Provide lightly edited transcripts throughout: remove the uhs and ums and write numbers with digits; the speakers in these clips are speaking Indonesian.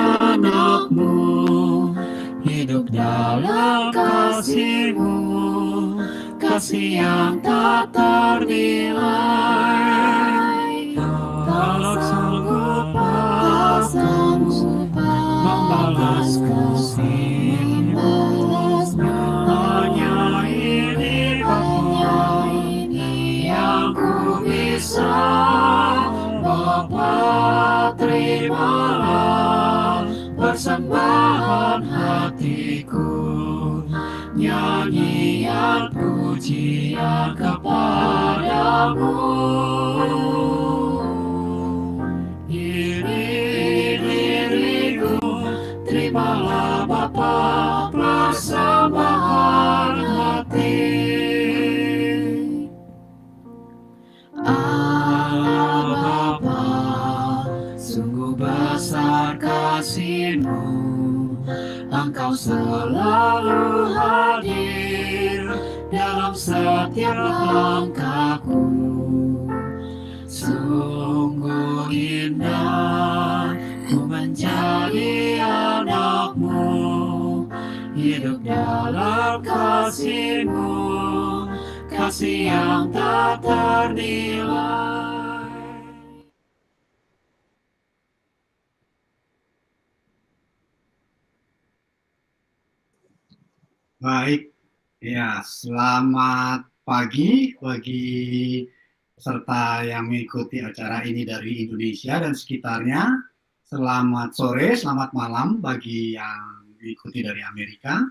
anak-Mu, hidup dalam kasih-Mu, kasih yang tak ternilai. Tak sanggup membalas kasih-Mu, hanya ini Bapa yang ku bisa. Bapa, terimalah persembahan hatiku, nyanyian pujian kepadamu. Ini diriku, terimalah Bapa persembahan hati. Allah Bapa, sungguh besar kasih-Mu, Engkau selalu hadir dalam setiap langkahku. Sungguh indah ku menjadi anak-Mu, hidup dalam kasih-Mu, kasih yang tak ternilai. Baik, ya, selamat pagi bagi peserta yang mengikuti acara ini dari Indonesia dan sekitarnya. Selamat sore, selamat malam bagi yang mengikuti dari Amerika.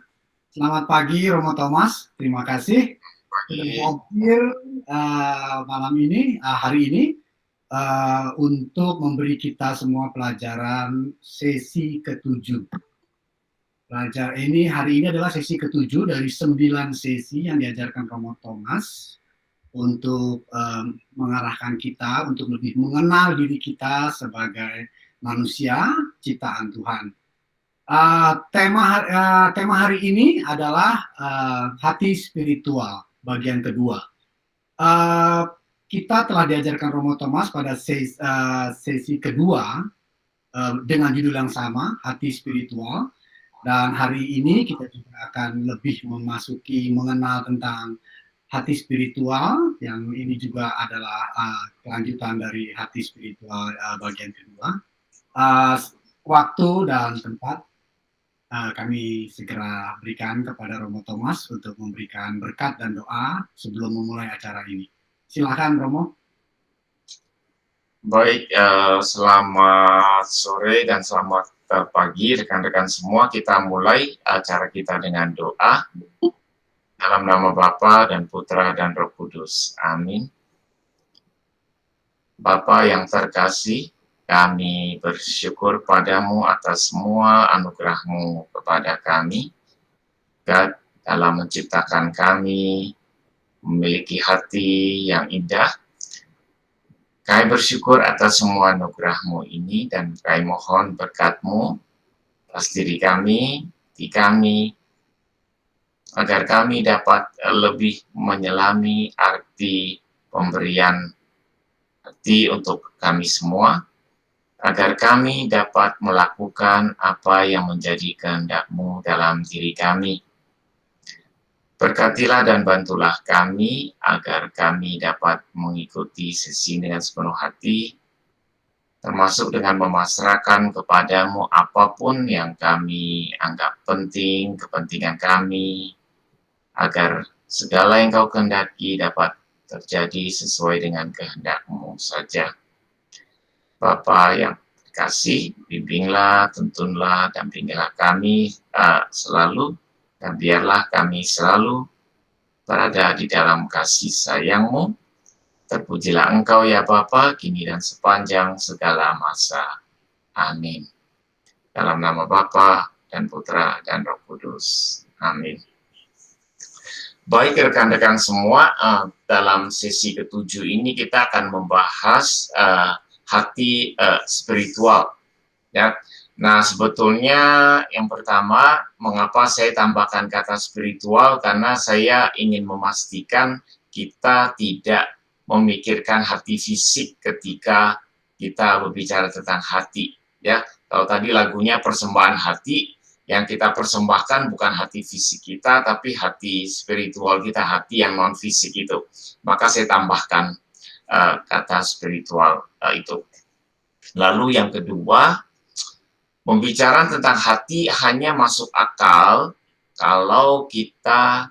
Selamat pagi Romo Thomas, terima kasih sudah hadir malam ini, hari ini untuk memberi kita semua pelajaran sesi ke-7. Belajar ini hari ini adalah sesi ke-7 dari 9 sesi yang diajarkan Romo Thomas untuk mengarahkan kita untuk lebih mengenal diri kita sebagai manusia ciptaan Tuhan. Tema hari ini adalah hati spiritual bagian kedua. Kita telah diajarkan Romo Thomas pada sesi kedua dengan judul yang sama, hati spiritual. Dan hari ini kita juga akan lebih memasuki mengenal tentang hati spiritual, yang ini juga adalah kelanjutan dari hati spiritual bagian kedua. Waktu dan tempat kami segera berikan kepada Romo Thomas untuk memberikan berkat dan doa sebelum memulai acara ini. Silakan Romo. Baik, selamat sore dan selamat pagi rekan-rekan semua. Kita mulai acara kita dengan doa dalam nama Bapa dan Putra dan Roh Kudus. Amin. Bapa yang terkasih, kami bersyukur padamu atas semua anugerah-Mu kepada kami. God, dalam menciptakan kami, memiliki hati yang indah. Kami bersyukur atas semua anugerah-Mu ini dan kami mohon berkat-Mu atas diri kami, di kami, agar kami dapat lebih menyelami arti pemberian hati untuk kami semua, agar kami dapat melakukan apa yang menjadi kehendak-Mu dalam diri kami. Berkatilah dan bantulah kami agar kami dapat mengikuti sesi dengan sepenuh hati, termasuk dengan memasrahkan kepadamu apapun yang kami anggap penting, kepentingan kami, agar segala yang Kau kehendaki dapat terjadi sesuai dengan kehendak-Mu saja. Bapa yang kasih, bimbinglah, tuntunlah, dampingilah kami selalu, dan biarlah kami selalu berada di dalam kasih sayang-Mu. Terpujilah Engkau ya Bapa, kini dan sepanjang segala masa. Amin. Dalam nama Bapa dan Putra dan Roh Kudus. Amin. Baik rekan-rekan semua, dalam sesi ke-7 ini kita akan membahas hati spiritual. Ya. Nah, sebetulnya yang pertama, mengapa saya tambahkan kata spiritual? Karena saya ingin memastikan kita tidak memikirkan hati fisik ketika kita berbicara tentang hati. Ya, Kalau tadi lagunya persembahan hati, yang kita persembahkan bukan hati fisik kita, tapi hati spiritual kita, hati yang non fisik itu. Maka saya tambahkan kata spiritual itu. Lalu yang kedua, pembicaraan tentang hati hanya masuk akal kalau kita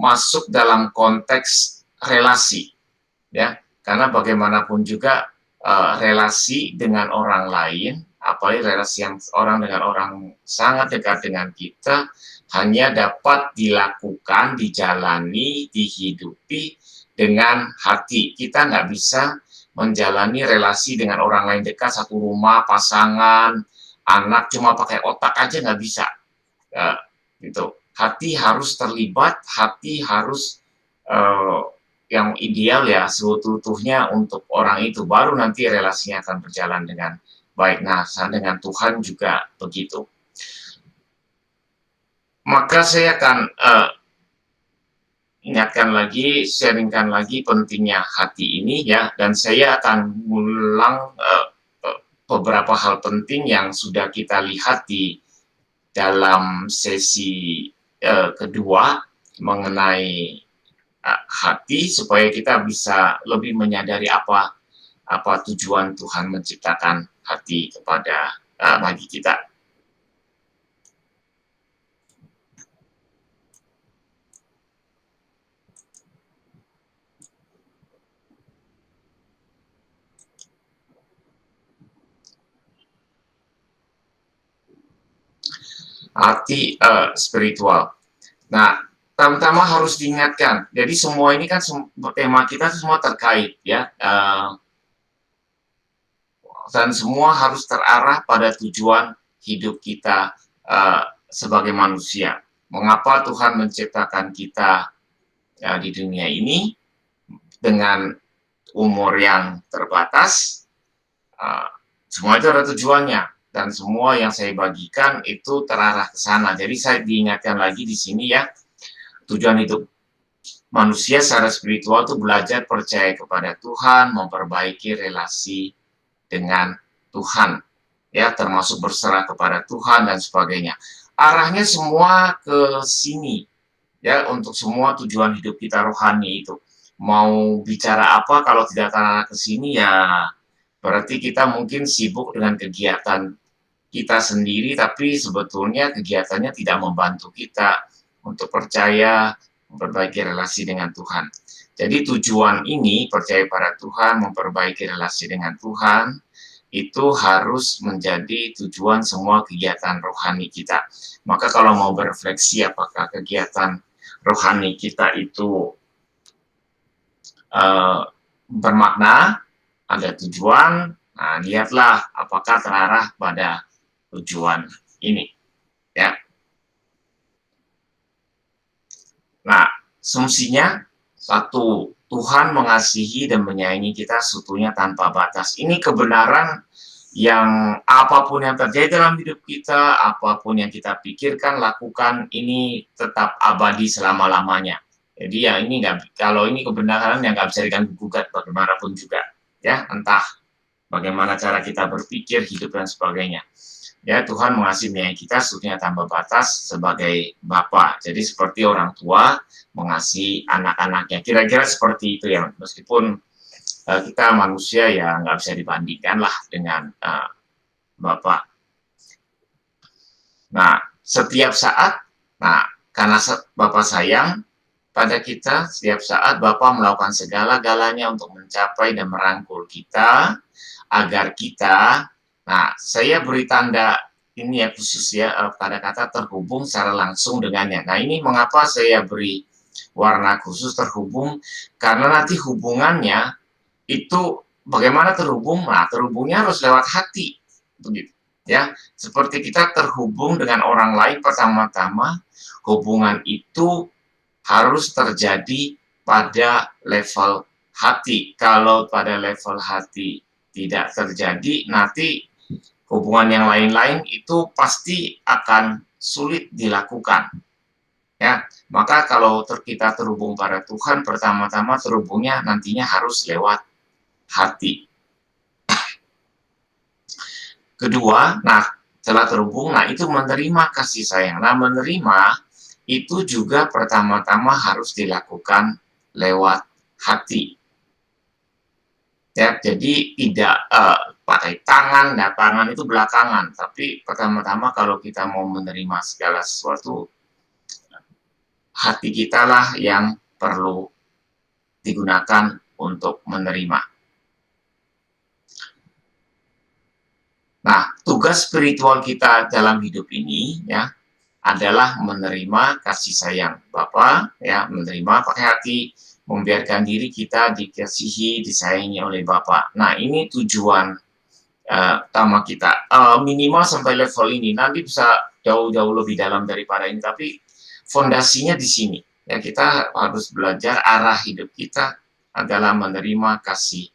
masuk dalam konteks relasi, ya. Karena bagaimanapun juga relasi dengan orang lain, apalagi relasi yang orang dengan orang sangat dekat dengan kita, hanya dapat dilakukan, dijalani, dihidupi dengan hati. Kita nggak bisa menjalani relasi dengan orang lain dekat, satu rumah, pasangan, anak, cuma pakai otak aja nggak bisa. Gitu. Hati harus terlibat, hati harus yang ideal ya seutuhnya untuk orang itu, baru nanti relasinya akan berjalan dengan baik. Nah, dengan Tuhan juga begitu. Maka saya akan ingatkan lagi, sharingkan lagi pentingnya hati ini ya, dan saya akan ulang beberapa hal penting yang sudah kita lihat di dalam sesi kedua mengenai hati, supaya kita bisa lebih menyadari apa tujuan Tuhan menciptakan hati kepada bagi kita. Hati spiritual. Nah, pertama harus diingatkan. Jadi semua ini kan tema kita semua terkait ya, dan semua harus terarah pada tujuan hidup kita sebagai manusia. Mengapa Tuhan menciptakan kita di dunia ini dengan umur yang terbatas? Semua itu ada tujuannya. Dan semua yang saya bagikan itu terarah ke sana. Jadi saya diingatkan lagi di sini ya, tujuan hidup manusia secara spiritual itu belajar percaya kepada Tuhan, memperbaiki relasi dengan Tuhan, ya, termasuk berserah kepada Tuhan dan sebagainya. Arahnya semua ke sini, ya, untuk semua tujuan hidup kita rohani itu. Mau bicara apa kalau tidak terarah ke sini, ya berarti kita mungkin sibuk dengan kegiatan kita sendiri, tapi sebetulnya kegiatannya tidak membantu kita untuk percaya, memperbaiki relasi dengan Tuhan. Jadi tujuan ini, percaya pada Tuhan, memperbaiki relasi dengan Tuhan, itu harus menjadi tujuan semua kegiatan rohani kita. Maka kalau mau berefleksi apakah kegiatan rohani kita itu bermakna, ada tujuan, nah lihatlah apakah terarah pada tujuan ini, ya. Nah, asumsinya satu, Tuhan mengasihi dan menyayangi kita seutuhnya tanpa batas. Ini kebenaran yang apapun yang terjadi dalam hidup kita, apapun yang kita pikirkan, lakukan, ini tetap abadi selama-lamanya. Jadi ya ini kalau ini kebenaran yang nggak bisa diganggu-gugat bagaimanapun juga, ya, entah bagaimana cara kita berpikir, hidup dan sebagainya. Ya, Tuhan mengasihi menyayangi kita seutuhnya tanpa batas sebagai Bapa. Jadi seperti orang tua mengasihi anak-anaknya. Kira-kira seperti itu ya, meskipun kita manusia ya nggak bisa dibandingkan lah dengan Bapa. Nah, setiap saat, nah karena Bapa sayang pada kita, setiap saat Bapa melakukan segala-galanya untuk mencapai dan merangkul kita, agar kita, nah saya beri tanda ini ya khusus ya pada kata terhubung secara langsung dengannya. Nah ini mengapa saya beri warna khusus terhubung, karena nanti hubungannya itu bagaimana terhubung, nah terhubungnya harus lewat hati, begitu ya. Seperti kita terhubung dengan orang lain, pertama-tama hubungan itu harus terjadi pada level hati. Kalau pada level hati tidak terjadi, nanti hubungan yang lain-lain itu pasti akan sulit dilakukan. Ya, maka kalau kita terhubung pada Tuhan, pertama-tama terhubungnya nantinya harus lewat hati. Kedua, nah setelah terhubung, nah itu menerima kasih sayang. Nah menerima itu juga pertama-tama harus dilakukan lewat hati. Ya, jadi tidak pakai tangan, nah tangan itu belakangan. Tapi pertama-tama kalau kita mau menerima segala sesuatu, hati kita lah yang perlu digunakan untuk menerima. Nah, tugas spiritual kita dalam hidup ini ya adalah menerima kasih sayang Bapa, ya, menerima pakai hati, membiarkan diri kita dikasihi, disayangi oleh Bapa. Nah, ini tujuan utama kita. Minimal sampai level ini, nanti bisa jauh-jauh lebih dalam daripada ini, tapi fondasinya di sini. Ya, kita harus belajar arah hidup kita adalah menerima kasih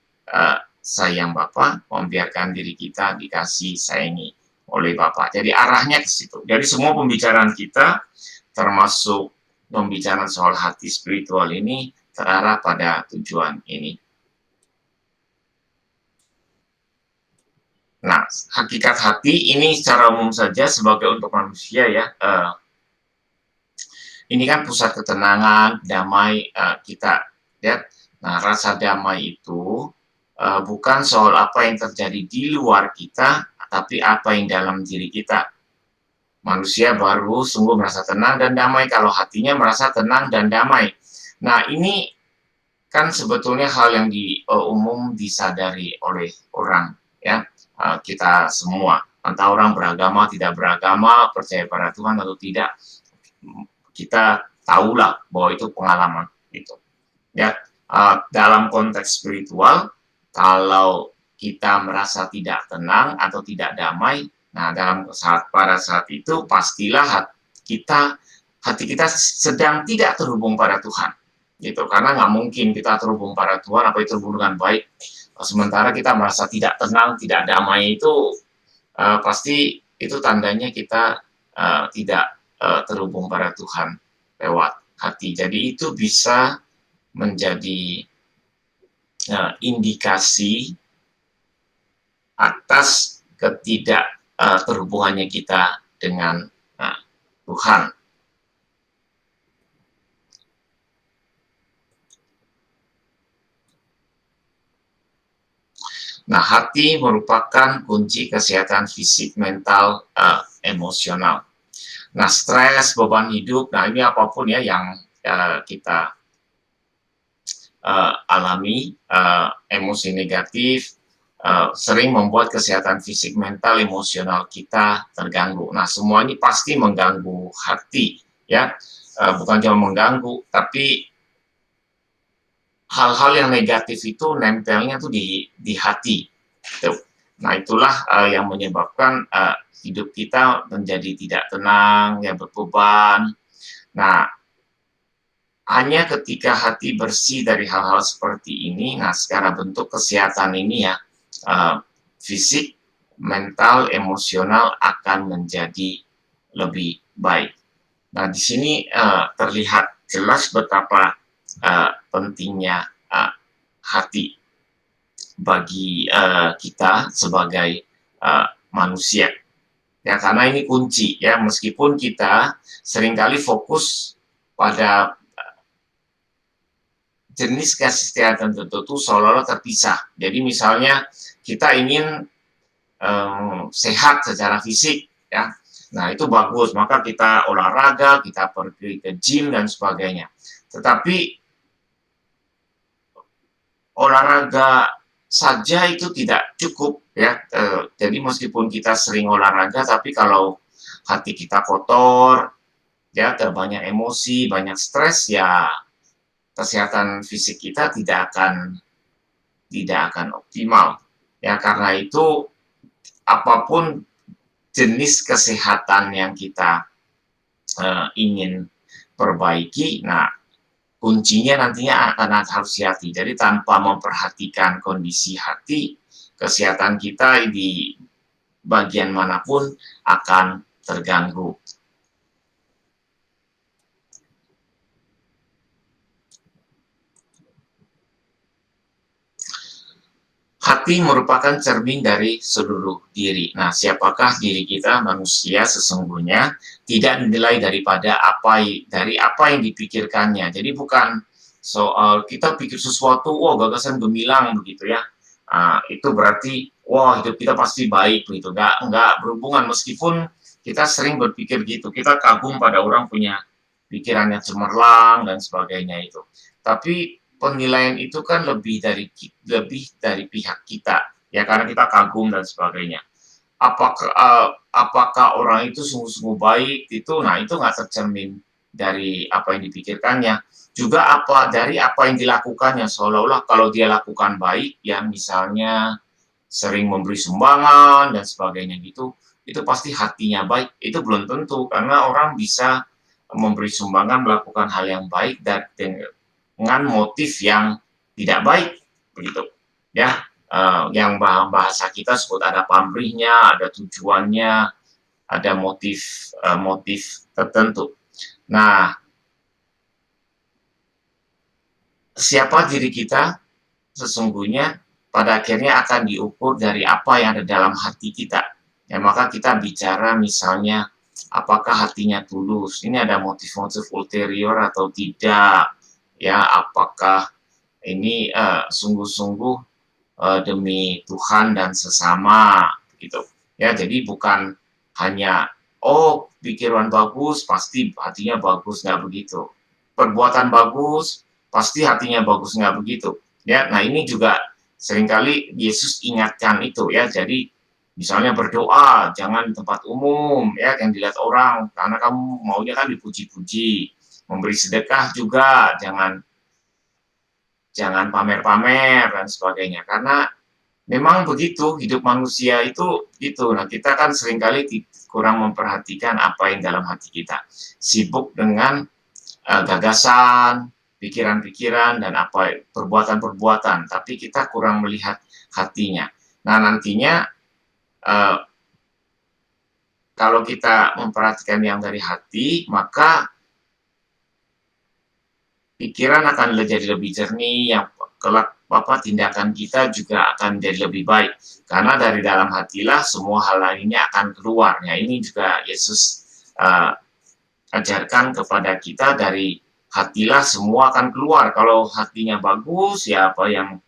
sayang Bapa, membiarkan diri kita dikasih sayangi oleh Bapa. Jadi arahnya ke situ. Jadi semua pembicaraan kita, termasuk pembicaraan soal hati spiritual ini, terarah pada tujuan ini. Nah, hakikat hati ini secara umum saja sebagai untuk manusia ya. Ini kan pusat ketenangan, damai kita. Ya. Nah, rasa damai itu bukan soal apa yang terjadi di luar kita, tapi apa yang dalam diri kita. Manusia baru sungguh merasa tenang dan damai kalau hatinya merasa tenang dan damai. Nah, ini kan sebetulnya hal yang umum disadari oleh orang, ya, kita semua. Entah orang beragama, tidak beragama, percaya pada Tuhan atau tidak, kita tahulah bahwa itu pengalaman. Gitu. Ya, dalam konteks spiritual, kalau kita merasa tidak tenang atau tidak damai, nah pada saat itu pastilah hati kita sedang tidak terhubung pada Tuhan, gitu. Karena nggak mungkin kita terhubung pada Tuhan apa itu terhubung dengan baik, sementara kita merasa tidak tenang, tidak damai itu pasti itu tandanya kita tidak terhubung pada Tuhan lewat hati. Jadi itu bisa menjadi indikasi atas ketidak terhubungannya kita dengan Tuhan. Nah, hati merupakan kunci kesehatan fisik, mental, emosional. Nah, stres, beban hidup, nah ini apapun ya yang kita alami, emosi negatif, sering membuat kesehatan fisik, mental, emosional kita terganggu. Nah, semua ini pasti mengganggu hati, ya. Bukan cuma mengganggu, tapi hal-hal yang negatif itu nempelnya tuh di hati. Tuh. Nah, itulah yang menyebabkan hidup kita menjadi tidak tenang, ya berbeban. Nah, hanya ketika hati bersih dari hal-hal seperti ini, nah secara bentuk kesehatan ini ya, fisik, mental, emosional akan menjadi lebih baik. Nah, di sini terlihat jelas betapa pentingnya hati bagi kita sebagai manusia. Ya, karena ini kunci ya, meskipun kita seringkali fokus pada jenis kesehatan tertentu seolah-olah terpisah. Jadi misalnya kita ingin sehat secara fisik, ya. Nah itu bagus, maka kita olahraga, kita pergi ke gym dan sebagainya. Tetapi olahraga saja itu tidak cukup, ya. Jadi meskipun kita sering olahraga, tapi kalau hati kita kotor, ya, terbanyak emosi, banyak stres, ya kesehatan fisik kita tidak akan optimal. Ya, karena itu apapun jenis kesehatan yang kita ingin perbaiki, nah kuncinya nantinya akan harus hati. Jadi tanpa memperhatikan kondisi hati, kesehatan kita di bagian manapun akan terganggu. Hati hati merupakan cermin dari seluruh diri. Nah, siapakah diri kita manusia sesungguhnya tidak dinilai dari apa yang dipikirkannya. Jadi bukan soal kita pikir sesuatu, wah gagasan gemilang begitu ya. Itu berarti wah hidup kita pasti baik begitu. Nggak berhubungan meskipun kita sering berpikir gitu. Kita kagum pada orang punya pikirannya cemerlang dan sebagainya itu. Tapi penilaian itu kan lebih dari pihak kita ya karena kita kagum dan sebagainya. Apakah orang itu sungguh-sungguh baik itu, nah itu nggak tercermin dari apa yang dipikirkannya. Juga dari apa yang dilakukannya, seolah-olah kalau dia lakukan baik ya misalnya sering memberi sumbangan dan sebagainya gitu, itu pasti hatinya baik. Itu belum tentu karena orang bisa memberi sumbangan melakukan hal yang baik dan dengan motif yang tidak baik begitu ya. Yang bahasa kita sebut ada pamrihnya, ada tujuannya, ada motif tertentu. Nah, siapa diri kita sesungguhnya pada akhirnya akan diukur dari apa yang ada dalam hati kita. Ya, maka kita bicara misalnya apakah hatinya tulus, ini ada motif-motif ulterior atau tidak, ya apakah ini sungguh-sungguh demi Tuhan dan sesama gitu ya. Jadi bukan hanya pikiran bagus pasti hatinya bagus, nggak begitu. Perbuatan bagus pasti hatinya bagus, nggak begitu ya. Nah ini juga seringkali Yesus ingatkan itu ya. Jadi misalnya berdoa jangan di tempat umum ya yang dilihat orang karena kamu maunya kan dipuji-puji. Memberi sedekah juga jangan pamer-pamer dan sebagainya karena memang begitu hidup manusia itu. Nah kita kan seringkali kurang memperhatikan apa yang dalam hati kita, sibuk dengan gagasan, pikiran-pikiran dan perbuatan-perbuatan, tapi kita kurang melihat hatinya. Nah nantinya kalau kita memperhatikan yang dari hati, maka pikiran akan jadi lebih jernih, yang kelak tindakan kita juga akan jadi lebih baik. Karena dari dalam hatilah semua hal lainnya akan keluar. Nah, ini juga Yesus ajarkan kepada kita, dari hatilah semua akan keluar. Kalau hatinya bagus, ya apa yang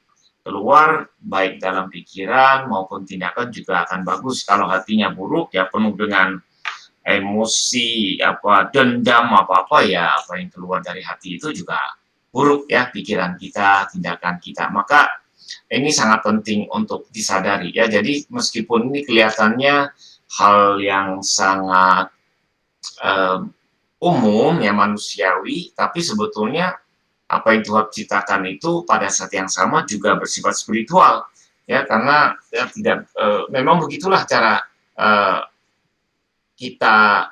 keluar baik dalam pikiran maupun tindakan juga akan bagus. Kalau hatinya buruk, ya penuh dengan emosi, dendam, apa ya apa yang keluar dari hati itu juga buruk ya, pikiran kita, tindakan kita. Maka ini sangat penting untuk disadari ya. Jadi meskipun ini kelihatannya hal yang sangat umum ya, manusiawi, tapi sebetulnya apa yang Tuhan ciptakan itu pada saat yang sama juga bersifat spiritual ya, karena ya tidak memang begitulah cara kita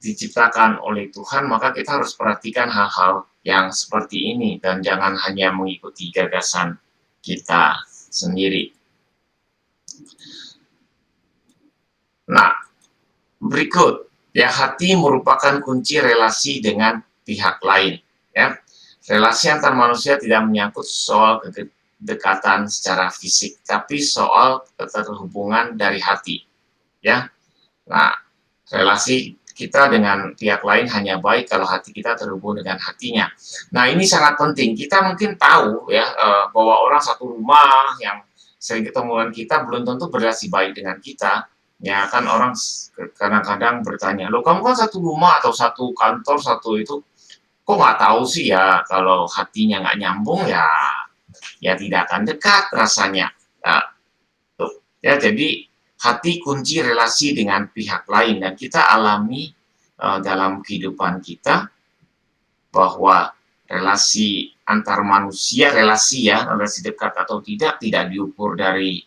diciptakan oleh Tuhan. Maka kita harus perhatikan hal-hal yang seperti ini dan jangan hanya mengikuti gagasan kita sendiri. Nah, berikut ya, hati merupakan kunci relasi dengan pihak lain ya. Relasi antar manusia tidak menyangkut soal kedekatan secara fisik, tapi soal keterhubungan dari hati ya. Nah, relasi kita dengan pihak lain hanya baik kalau hati kita terhubung dengan hatinya. Nah, ini sangat penting. Kita mungkin tahu ya bahwa orang satu rumah yang sering ketemu dengan kita belum tentu berrelasi baik dengan kita. Ya kan, orang kadang-kadang bertanya, loh kamu kan satu rumah atau satu kantor, satu itu, kok nggak tahu sih ya kalau hatinya nggak nyambung ya tidak akan dekat rasanya. Nah, tuh ya, jadi hati kunci relasi dengan pihak lain, dan kita alami dalam kehidupan kita bahwa relasi antar manusia, relasi dekat atau tidak diukur dari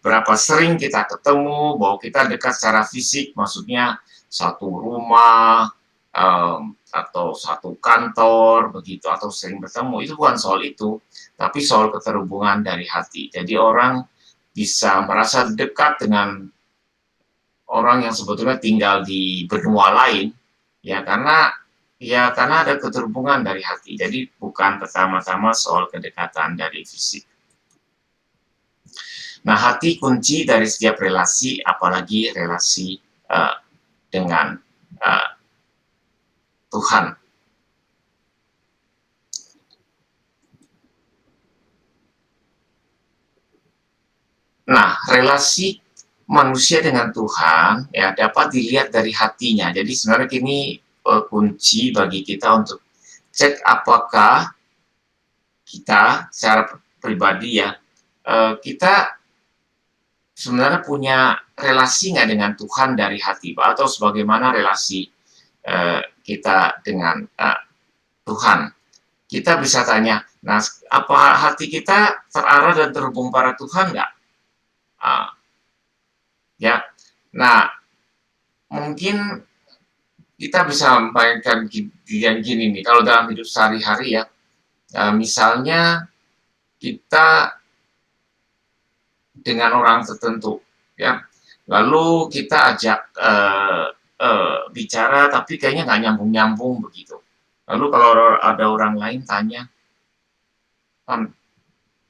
berapa sering kita ketemu, bahwa kita dekat secara fisik, maksudnya satu rumah atau satu kantor begitu, atau sering bertemu. Itu bukan soal itu, tapi soal keterhubungan dari hati. Jadi orang bisa merasa dekat dengan orang yang sebetulnya tinggal di benua lain ya, karena Ya, karena ada keterhubungan dari hati. Jadi bukan pertama-tama soal kedekatan dari fisik. Nah, hati kunci dari setiap relasi, apalagi relasi dengan Tuhan. Nah, relasi manusia dengan Tuhan ya dapat dilihat dari hatinya. Jadi sebenarnya ini kunci bagi kita untuk cek apakah kita secara pribadi ya kita sebenarnya punya relasi nggak dengan Tuhan dari hati, atau sebagaimana relasi kita dengan Tuhan. Kita bisa tanya, nah apa hati kita terarah dan terhubung pada Tuhan nggak? Ya, nah mungkin kita bisa membayangkan gini nih, kalau dalam hidup sehari-hari ya, misalnya kita dengan orang tertentu, ya, lalu kita ajak bicara, tapi kayaknya nggak nyambung-nyambung begitu. Lalu kalau ada orang lain tanya,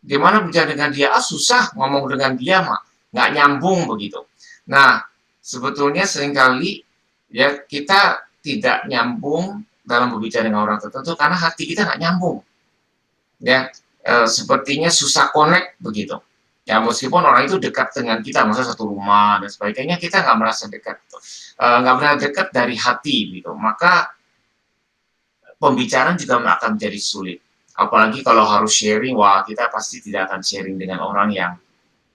gimana bicara dengan dia? Susah ngomong dengan dia mah, nggak nyambung begitu. Nah, sebetulnya seringkali ya kita tidak nyambung dalam berbicara dengan orang tertentu karena hati kita nggak nyambung. Ya, sepertinya susah connect begitu. Ya, meskipun orang itu dekat dengan kita, masa satu rumah dan sebagainya, kita nggak merasa dekat, nggak merasa dekat dari hati gitu. Maka pembicaraan juga akan menjadi sulit. Apalagi kalau harus sharing, wah kita pasti tidak akan sharing dengan orang yang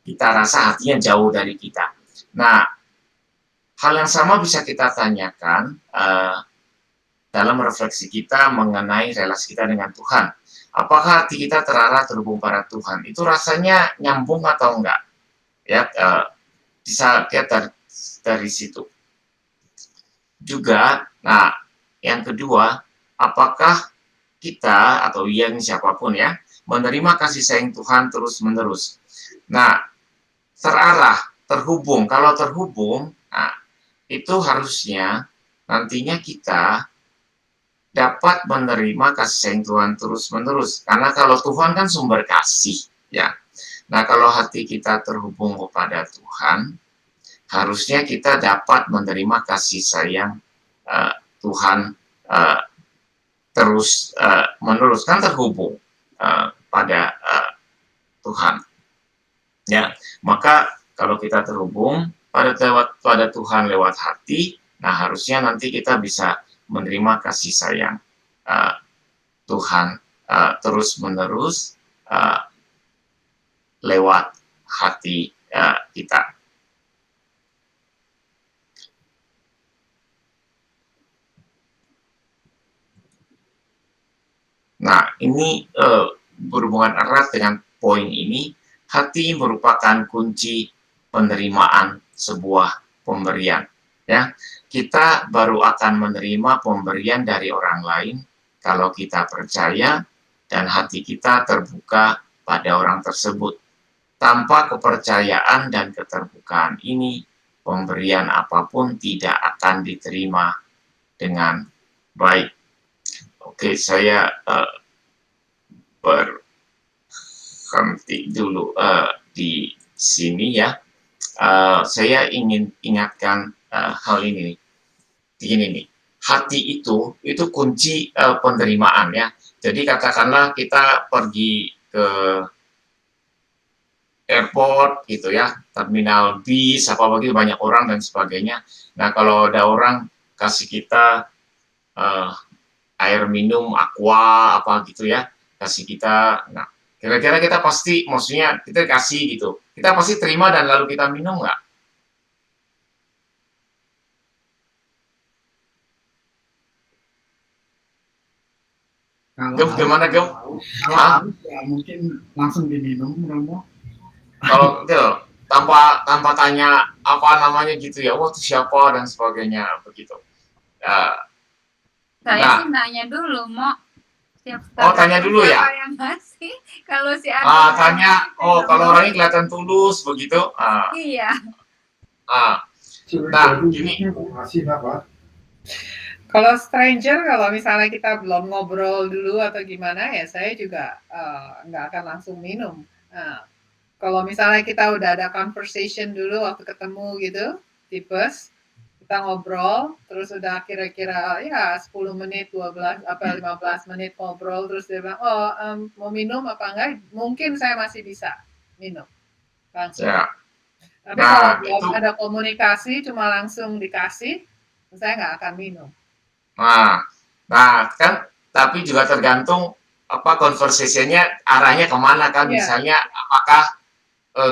kita rasa hatinya jauh dari kita. Nah, hal yang sama bisa kita tanyakan dalam refleksi kita mengenai relasi kita dengan Tuhan. Apakah hati kita terarah terhubung pada Tuhan? Itu rasanya nyambung atau enggak? Ya, bisa lihat dari situ. Juga, nah, yang kedua, apakah kita atau yang siapapun ya menerima kasih sayang Tuhan terus-menerus. Nah, terarah, terhubung. Kalau terhubung, nah, itu harusnya nantinya kita dapat menerima kasih sayang Tuhan terus-menerus. Karena kalau Tuhan kan sumber kasih, ya. Nah, kalau hati kita terhubung kepada Tuhan, harusnya kita dapat menerima kasih sayang Tuhan terus menerus, kan terhubung pada Tuhan. Ya, maka kalau kita terhubung pada Tuhan lewat hati, nah harusnya nanti kita bisa menerima kasih sayang Tuhan terus menerus lewat hati kita. Nah, ini berhubungan erat dengan poin ini. Hati merupakan kunci penerimaan sebuah pemberian. Ya, kita baru akan menerima pemberian dari orang lain kalau kita percaya dan hati kita terbuka pada orang tersebut. Tanpa kepercayaan dan keterbukaan ini, pemberian apapun tidak akan diterima dengan baik. Oke, saya berhenti dulu di sini ya. Saya ingin ingatkan hal ini. Begini nih, hati itu kunci penerimaan ya. Jadi katakanlah kita pergi ke airport gitu ya, terminal bis, apa begitu banyak orang dan sebagainya. Nah, kalau ada orang kasih kita air minum aqua apa gitu ya, kasih kita, nah kira-kira kita pasti, maksudnya kita kasih gitu, kita pasti terima dan lalu kita minum nggak? Kalau Gimana Gem? harus ya mungkin langsung diminum, Romo. Kalau gitu, tanpa tanya apa namanya gitu ya, wah itu siapa dan sebagainya begitu. Saya sih nanya dulu, Mo. Tanya dulu ya. Siapa yang ngasih? Kalau si Abi Tanya, kalau orangnya kelihatan tulus begitu. Iya. Nah, gini. Kalau stranger, kalau misalnya kita belum ngobrol dulu atau gimana, ya saya juga nggak akan langsung minum. Kalau misalnya kita udah ada conversation dulu waktu ketemu gitu, di bus, kita ngobrol, terus udah kira-kira ya 10 menit, 12, 15 menit ngobrol, terus dia bilang, oh mau minum apa enggak? Mungkin saya masih bisa minum langsung. Ya. Tapi kalau Nah, belum itu ada komunikasi, cuma langsung dikasih, saya nggak akan minum. nah kan tapi juga tergantung apa conversation-nya arahnya kemana kan. Iya. Misalnya apakah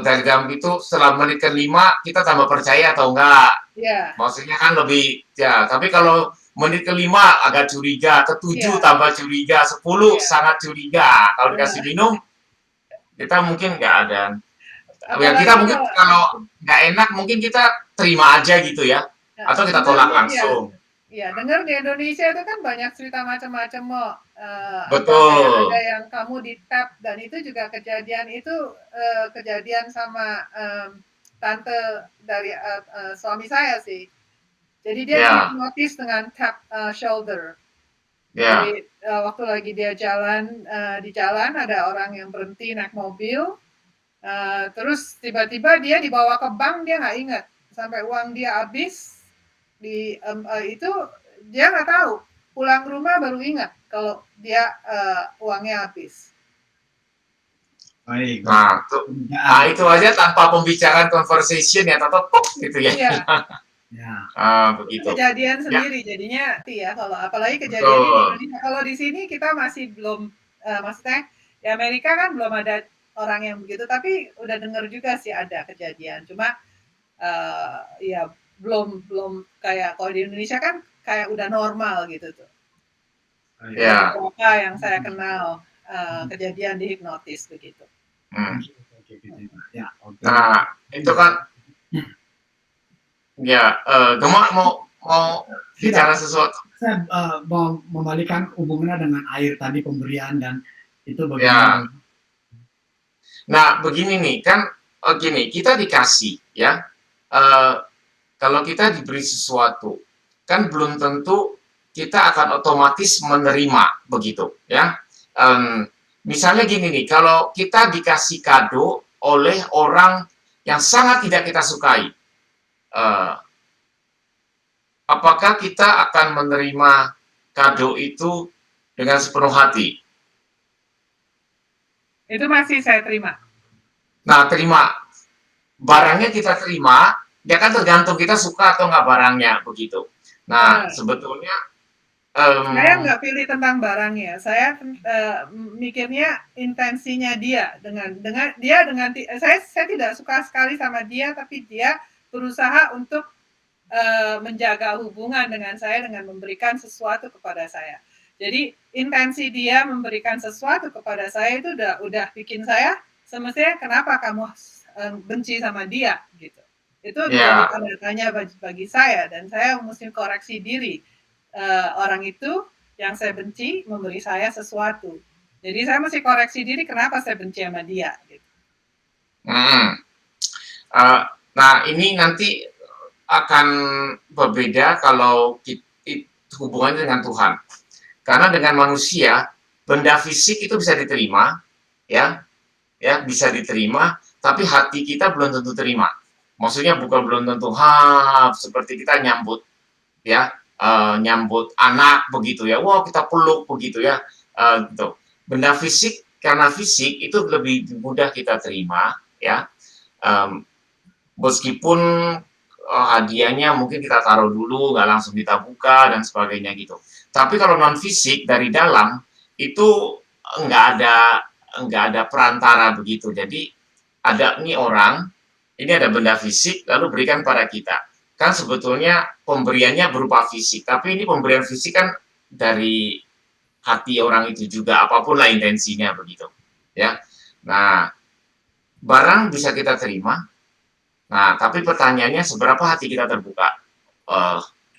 dari dalam itu setelah menit ke-5 kita tambah percaya atau enggak. Iya. Maksudnya kan lebih ya, tapi kalau menit ke-5 agak curiga, ke-7 Iya. tambah curiga, 10 Iya. sangat curiga. Kalau dikasih Iya. minum kita mungkin nggak ada. Ya kita Apalagi mungkin kalau nggak enak mungkin kita terima aja gitu ya. Atau kita tolak langsung. Ya, dengar di Indonesia itu kan banyak cerita macam-macam, Mo. Betul. Ada yang kamu di tap, dan itu juga kejadian itu kejadian sama tante dari suami saya sih. Jadi dia dihipnotis dengan tap shoulder. Jadi waktu lagi dia jalan di jalan ada orang yang berhenti naik mobil, terus tiba-tiba dia dibawa ke bank, dia nggak ingat sampai uang dia habis. Itu dia nggak tahu, pulang rumah baru ingat kalau dia uangnya habis. Baik. Nah, itu aja tanpa pembicaraan conversation ya, tetap gitu ya. Iya. Ya. Begitu. Kejadian sendiri jadinya ya, kalau apalagi kejadian di Indonesia. Kalau di sini kita masih belum, maksudnya di Amerika kan belum ada orang yang begitu, tapi udah dengar juga sih ada kejadian. Cuma ya belum kayak kalau di Indonesia kan kayak udah normal gitu tuh. Ya. Beberapa yang saya kenal kejadian di hipnotis begitu. Nah, itu kan ya, Gemma mau bicara sesuatu. Saya mau membalikan hubungannya dengan air tadi, pemberian dan itu bagaimana? Ya. Nah, begini nih kan, gini kita dikasih ya. Kalau kita diberi sesuatu, kan belum tentu kita akan otomatis menerima begitu ya. Misalnya gini nih, kalau kita dikasih kado oleh orang yang sangat tidak kita sukai, apakah kita akan menerima kado itu dengan sepenuh hati? Itu masih saya terima. Nah, terima. Barangnya kita terima, ya kan tergantung kita suka atau nggak barangnya begitu. Nah, sebetulnya saya nggak pilih tentang barangnya, saya mikirnya intensinya dia dengan saya tidak suka sekali sama dia, tapi dia berusaha untuk menjaga hubungan dengan saya dengan memberikan sesuatu kepada saya. Jadi intensi dia memberikan sesuatu kepada saya itu udah bikin saya semestinya kenapa kamu benci sama dia gitu. Itu tanda tanya bagi saya, dan saya mesti koreksi diri. Orang itu yang saya benci memberi saya sesuatu. Jadi saya mesti koreksi diri kenapa saya benci sama dia gitu. Nah, ini nanti akan berbeda kalau hubungannya dengan Tuhan. Karena dengan manusia, benda fisik itu bisa diterima, ya bisa diterima, tapi hati kita belum tentu terima. Maksudnya bukan belum tentu seperti kita nyambut ya, nyambut anak begitu ya, wow kita peluk begitu ya, gitu. Benda fisik, karena fisik itu lebih mudah kita terima ya, meskipun hadiahnya mungkin kita taruh dulu, nggak langsung kita buka dan sebagainya gitu. Tapi kalau non fisik dari dalam itu nggak ada perantara begitu. Jadi ada nih orang, ini ada benda fisik lalu berikan pada kita. Kan sebetulnya pemberiannya berupa fisik, tapi ini pemberian fisik kan dari hati orang itu juga, apapun lah intensinya begitu ya. Nah, barang bisa kita terima. Nah, tapi pertanyaannya seberapa hati kita terbuka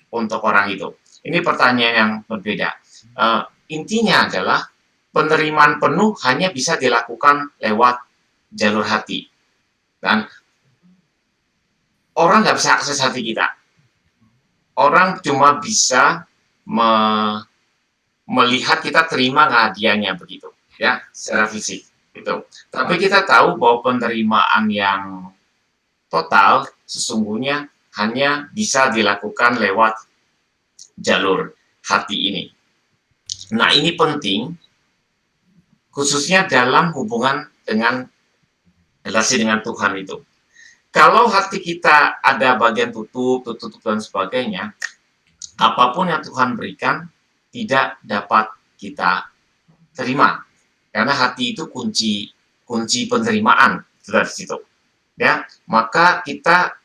untuk orang itu. Ini pertanyaan yang berbeda. Intinya adalah penerimaan penuh hanya bisa dilakukan lewat jalur hati. Dan orang nggak bisa akses hati kita. Orang cuma bisa melihat kita terima nggak hadiahnya begitu, ya, secara fisik gitu. Tapi kita tahu bahwa penerimaan yang total sesungguhnya hanya bisa dilakukan lewat jalur hati ini. Nah, ini penting khususnya dalam hubungan dengan relasi dengan Tuhan itu. Kalau hati kita ada bagian tutup dan sebagainya, apapun yang Tuhan berikan tidak dapat kita terima. Karena hati itu kunci penerimaan dari situ. Ya, maka kita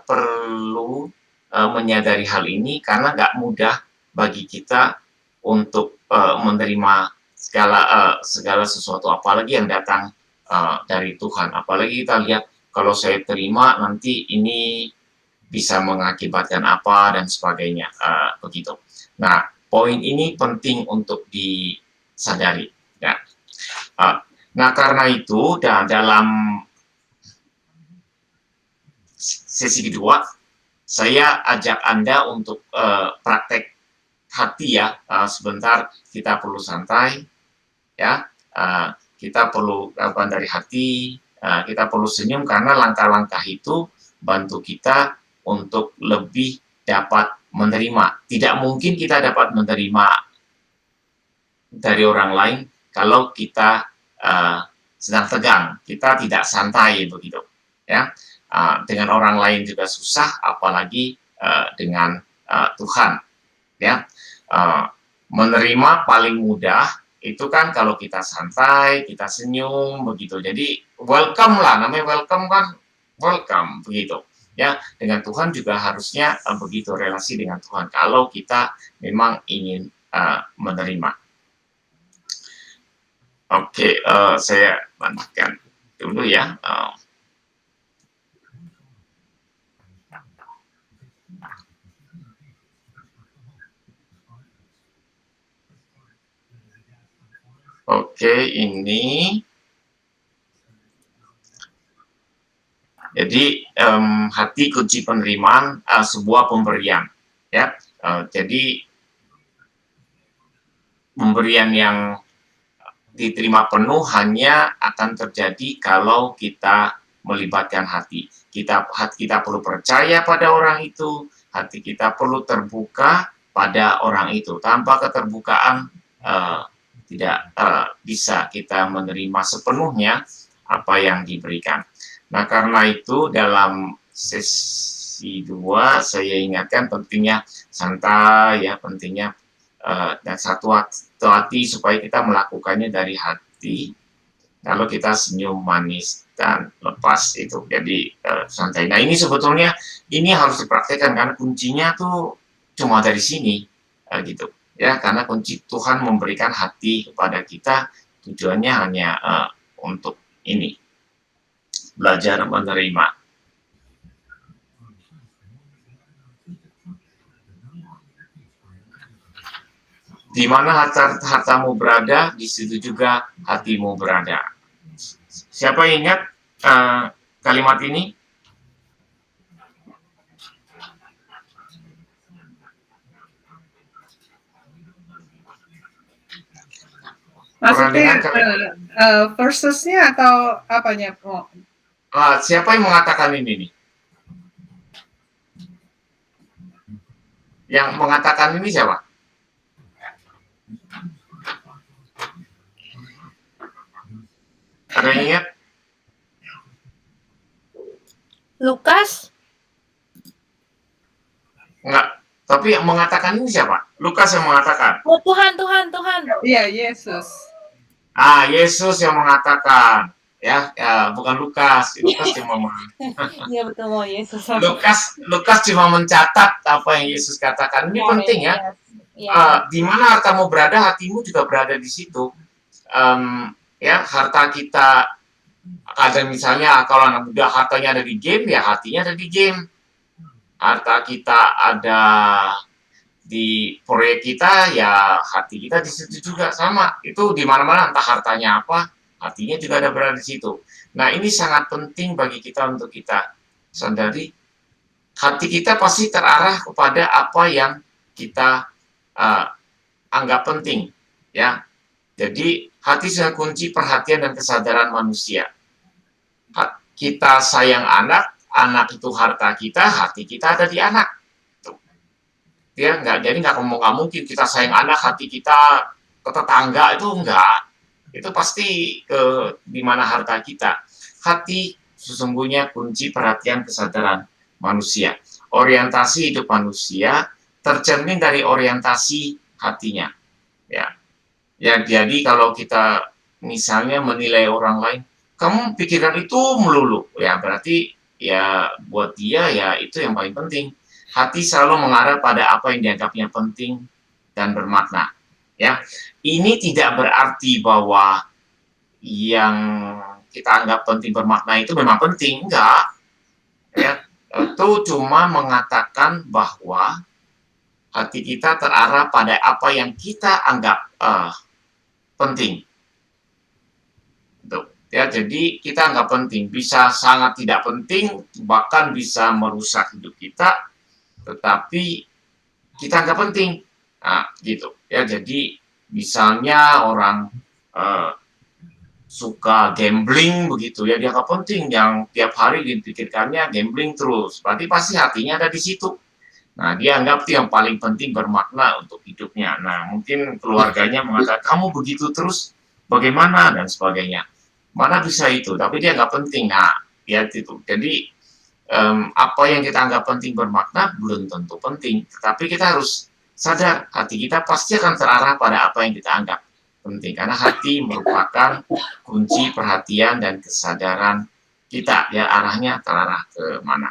perlu menyadari hal ini karena nggak mudah bagi kita untuk menerima segala sesuatu, apalagi yang datang dari Tuhan. Apalagi kita lihat kalau saya terima nanti ini bisa mengakibatkan apa dan sebagainya, begitu. Nah, poin ini penting untuk disadari. Ya. Nah, karena itu dalam sesi kedua, saya ajak Anda untuk praktek hati ya. Sebentar kita perlu santai, ya. Kita perlu lakukan dari hati. Kita perlu senyum karena langkah-langkah itu bantu kita untuk lebih dapat menerima. Tidak mungkin kita dapat menerima dari orang lain kalau kita sedang tegang, kita tidak santai begitu. Ya, dengan orang lain juga susah, apalagi dengan Tuhan. Ya, menerima paling mudah itu kan kalau kita santai, kita senyum begitu. Jadi welcome lah, namanya welcome kan, welcome begitu. Ya, dengan Tuhan juga harusnya begitu relasi dengan Tuhan. Kalau kita memang ingin menerima. Oke, saya lanjutkan dulu ya. Oke, ini jadi hati kunci penerimaan sebuah pemberian, ya. Jadi pemberian yang diterima penuh hanya akan terjadi kalau kita melibatkan hati. Kita perlu percaya pada orang itu, hati kita perlu terbuka pada orang itu. Tanpa keterbukaan tidak bisa kita menerima sepenuhnya apa yang diberikan. Nah, karena itu dalam sesi 2 saya ingatkan pentingnya santai ya, pentingnya dan satu hati supaya kita melakukannya dari hati. Kalau kita senyum manis dan lepas itu jadi santai. Nah, ini sebetulnya ini harus dipraktekkan karena kuncinya tuh cuma dari sini gitu. Ya, karena kunci Tuhan memberikan hati kepada kita tujuannya hanya untuk ini, belajar menerima. Di mana hartamu berada, di situ juga hatimu berada. Siapa yang ingat kalimat ini? Maksudnya versusnya atau apanya? Siapa yang mengatakan ini nih? Yang mengatakan ini siapa? Ada yang ingat? Lukas? Enggak. Tapi yang mengatakan ini siapa? Lukas yang mengatakan. Oh, Tuhan. Iya, Yesus. Yesus yang mengatakan. Ya, bukan Lukas. Lukas cuma Iya betul, mau Yesus. Lukas cuma mencatat apa yang Yesus katakan. Ini penting ya. Di mana hartamu berada, hatimu juga berada di situ. Ya, harta kita ada misalnya kalau anak muda hartanya ada di game, ya hatinya ada di game. Harta kita ada di proyek kita, ya hati kita di situ juga sama. Itu di mana-mana, entah hartanya apa, hatinya juga ada berada di situ. Nah, ini sangat penting bagi kita untuk kita sadari. Hati kita pasti terarah kepada apa yang kita anggap penting, ya. Jadi hati sudah kunci perhatian dan kesadaran manusia. Kita sayang anak, anak itu harta kita, hati kita ada di anak. Jadi nggak mungkin kita sayang anak, hati kita ke tetangga, itu enggak. Itu pasti ke di mana harta kita. Hati sesungguhnya kunci perhatian kesadaran manusia. Orientasi hidup manusia tercermin dari orientasi hatinya. Ya, jadi kalau kita misalnya menilai orang lain, kamu pikiran itu melulu, ya berarti ya buat dia ya itu yang paling penting. Hati selalu mengarah pada apa yang dianggapnya penting dan bermakna. Ya, ini tidak berarti bahwa yang kita anggap penting bermakna itu memang penting, enggak. Ya, itu cuma mengatakan bahwa hati kita terarah pada apa yang kita anggap penting. Ya, jadi kita anggap penting, bisa sangat tidak penting, bahkan bisa merusak hidup kita, tetapi kita anggap penting. Nah, gitu. Ya, jadi misalnya orang suka gambling begitu ya, dia anggap penting, yang tiap hari dipikirkannya gambling terus, berarti pasti hatinya ada di situ. Nah, dia anggap itu yang paling penting, bermakna untuk hidupnya. Nah, mungkin keluarganya mengatakan, kamu begitu terus, bagaimana, dan sebagainya. Mana bisa itu, tapi dia nggak penting. Nah, ya itu. Jadi, apa yang kita anggap penting bermakna, belum tentu penting. Tetapi kita harus sadar, hati kita pasti akan terarah pada apa yang kita anggap penting. Karena hati merupakan kunci perhatian dan kesadaran kita. Ya, arahnya terarah ke mana.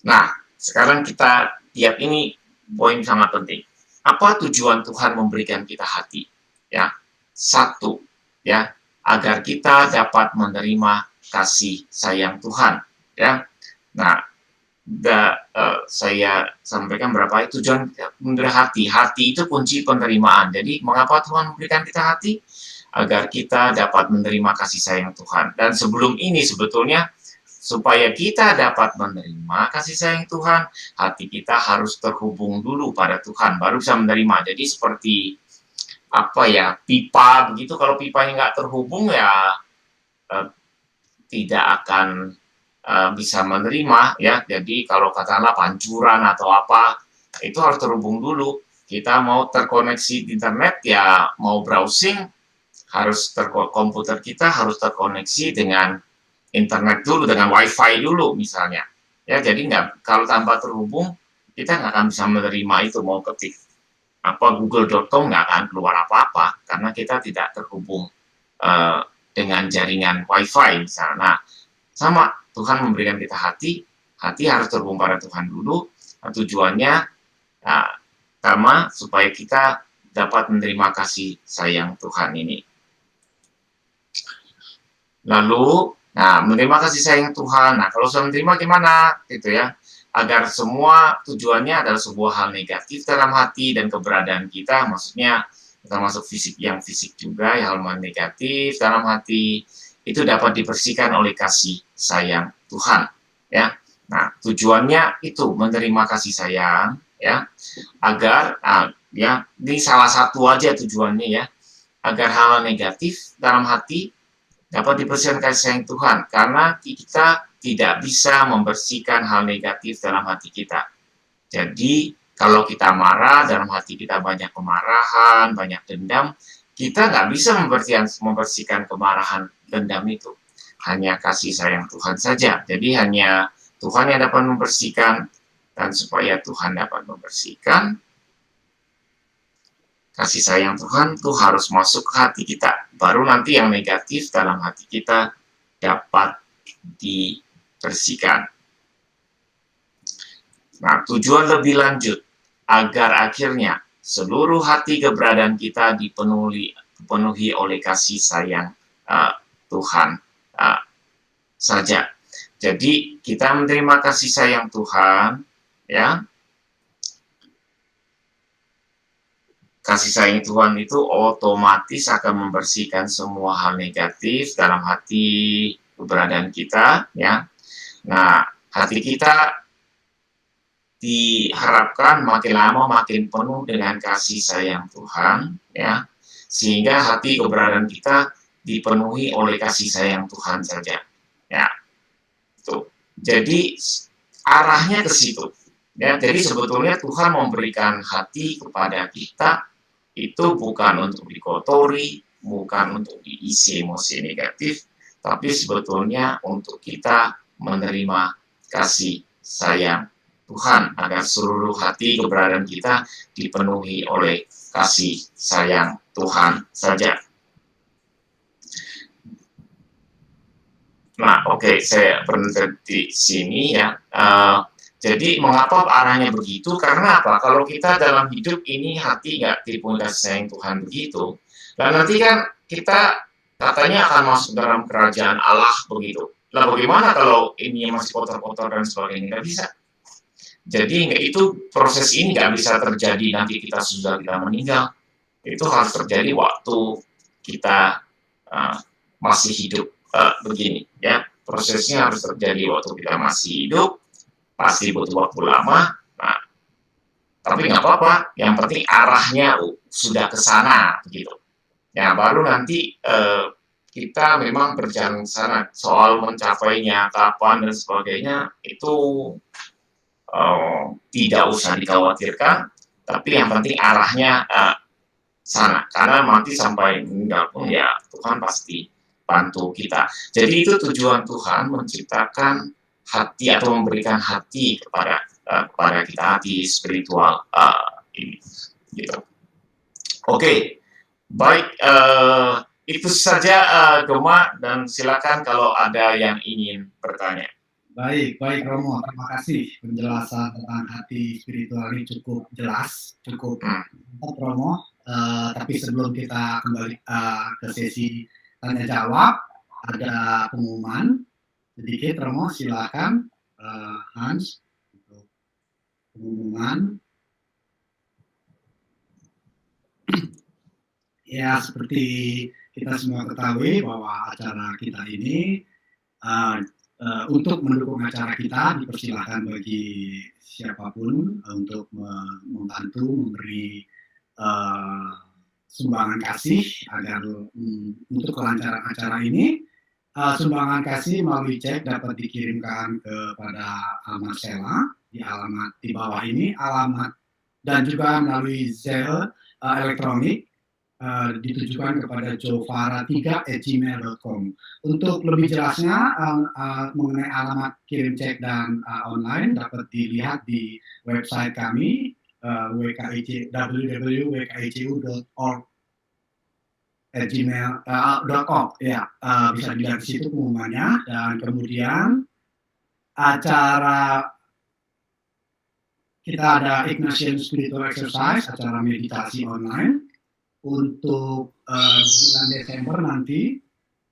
Nah, sekarang kita lihat ini poin sangat penting. Apa tujuan Tuhan memberikan kita hati? Ya, satu, ya, agar kita dapat menerima kasih sayang Tuhan. Ya, nah, saya sampaikan berapa tujuan memberi hati. Hati itu kunci penerimaan. Jadi, mengapa Tuhan memberikan kita hati? Agar kita dapat menerima kasih sayang Tuhan. Dan sebelum ini sebetulnya, supaya kita dapat menerima kasih sayang Tuhan, hati kita harus terhubung dulu pada Tuhan, baru bisa menerima. Jadi seperti apa ya, pipa begitu, kalau pipanya nggak terhubung ya tidak akan bisa menerima ya. Jadi kalau katakanlah pancuran atau apa, itu harus terhubung dulu. Kita mau terkoneksi di internet ya, mau browsing, harus komputer kita harus terkoneksi dengan internet dulu, dengan wifi dulu misalnya. Ya, jadi kalau tanpa terhubung, kita nggak akan bisa menerima itu, mau ketik apa google.com nggak akan keluar apa-apa, karena kita tidak terhubung dengan jaringan wifi misalnya. Nah, sama, Tuhan memberikan kita hati harus terhubung pada Tuhan dulu. Nah, tujuannya sama, supaya kita dapat menerima kasih sayang Tuhan ini. Lalu, menerima kasih sayang Tuhan. Nah, kalau sudah menerima gimana? Gitu ya. Agar semua tujuannya adalah sebuah hal negatif dalam hati dan keberadaan kita, maksudnya termasuk fisik juga, hal negatif dalam hati, itu dapat dibersihkan oleh kasih sayang Tuhan. Ya. Nah, tujuannya itu menerima kasih sayang, ya, agar, ya, ini salah satu aja tujuannya ya, agar hal negatif dalam hati dapat dibersihkan kasih sayang Tuhan, karena kita tidak bisa membersihkan hal negatif dalam hati kita. Jadi, kalau kita marah, dalam hati kita banyak kemarahan, banyak dendam, kita nggak bisa membersihkan kemarahan, dendam itu. Hanya kasih sayang Tuhan saja. Jadi, hanya Tuhan yang dapat membersihkan, dan supaya Tuhan dapat membersihkan, kasih sayang Tuhan itu harus masuk ke hati kita. Baru nanti yang negatif dalam hati kita dapat dibersihkan. Nah, tujuan lebih lanjut, agar akhirnya seluruh hati keberadaan kita dipenuhi oleh kasih sayang Tuhan saja. Jadi, kita menerima kasih sayang Tuhan, ya. Kasih sayang Tuhan itu otomatis akan membersihkan semua hal negatif dalam hati keberadaan kita, ya. Nah, hati kita diharapkan makin lama makin penuh dengan kasih sayang Tuhan, ya, sehingga hati keberadaan kita dipenuhi oleh kasih sayang Tuhan saja, ya. Tuh. Jadi arahnya ke situ, ya. Jadi sebetulnya Tuhan memberikan hati kepada kita itu bukan untuk dikotori, bukan untuk diisi emosi negatif, tapi sebetulnya untuk kita menerima kasih sayang Tuhan, agar seluruh hati keberadaan kita dipenuhi oleh kasih sayang Tuhan saja. Nah, oke, saya berhenti di sini ya. Jadi mengapa arahnya begitu? Karena apa? Kalau kita dalam hidup ini hati nggak dipenuhi kasih sayang Tuhan begitu, dan nanti kan kita katanya akan masuk dalam kerajaan Allah begitu. Lah bagaimana kalau ini masih kotor-kotor dan sebagainya? Nggak bisa. Jadi itu proses ini nggak bisa terjadi nanti kita meninggal. Itu harus terjadi waktu kita masih hidup begini, ya. Prosesnya harus terjadi waktu kita masih hidup, pasti butuh waktu lama. Nah, tapi nggak apa-apa. Yang penting arahnya sudah ke sana, begitu. Ya, baru nanti kita memang berjalan ke sana. Soal mencapainya kapan dan sebagainya itu tidak usah dikhawatirkan, tapi yang penting arahnya sana, karena nanti sampai meninggal pun ya Tuhan pasti bantu kita. Jadi itu tujuan Tuhan menciptakan hati atau memberikan hati kepada kita, hati spiritual ini, gitu. Oke, baik, itu saja Gema, dan silakan kalau ada yang ingin bertanya. Baik Romo, terima kasih penjelasan tentang hati spiritual ini cukup jelas, cukup mantap Romo. Tapi sebelum kita kembali ke sesi tanya jawab, ada pengumuman sedikit Romo, silakan Hans untuk pengumuman. Ya, seperti kita semua ketahui bahwa acara kita ini untuk mendukung acara kita dipersilahkan bagi siapapun untuk membantu memberi sumbangan kasih agar untuk kelancaran acara ini. Sumbangan kasih melalui cek dapat dikirimkan kepada Marcella di alamat di bawah ini, alamat, dan juga melalui Zelle elektronik ditujukan kepada jovara3@gmail.com. Untuk lebih jelasnya mengenai alamat kirim cek dan online dapat dilihat di website kami www.wkicu.org@gmail.com, ya, bisa dilihat di situ pengumumannya. Dan kemudian acara kita ada Ignatian Spiritual Exercise, acara meditasi online. Untuk bulan Desember nanti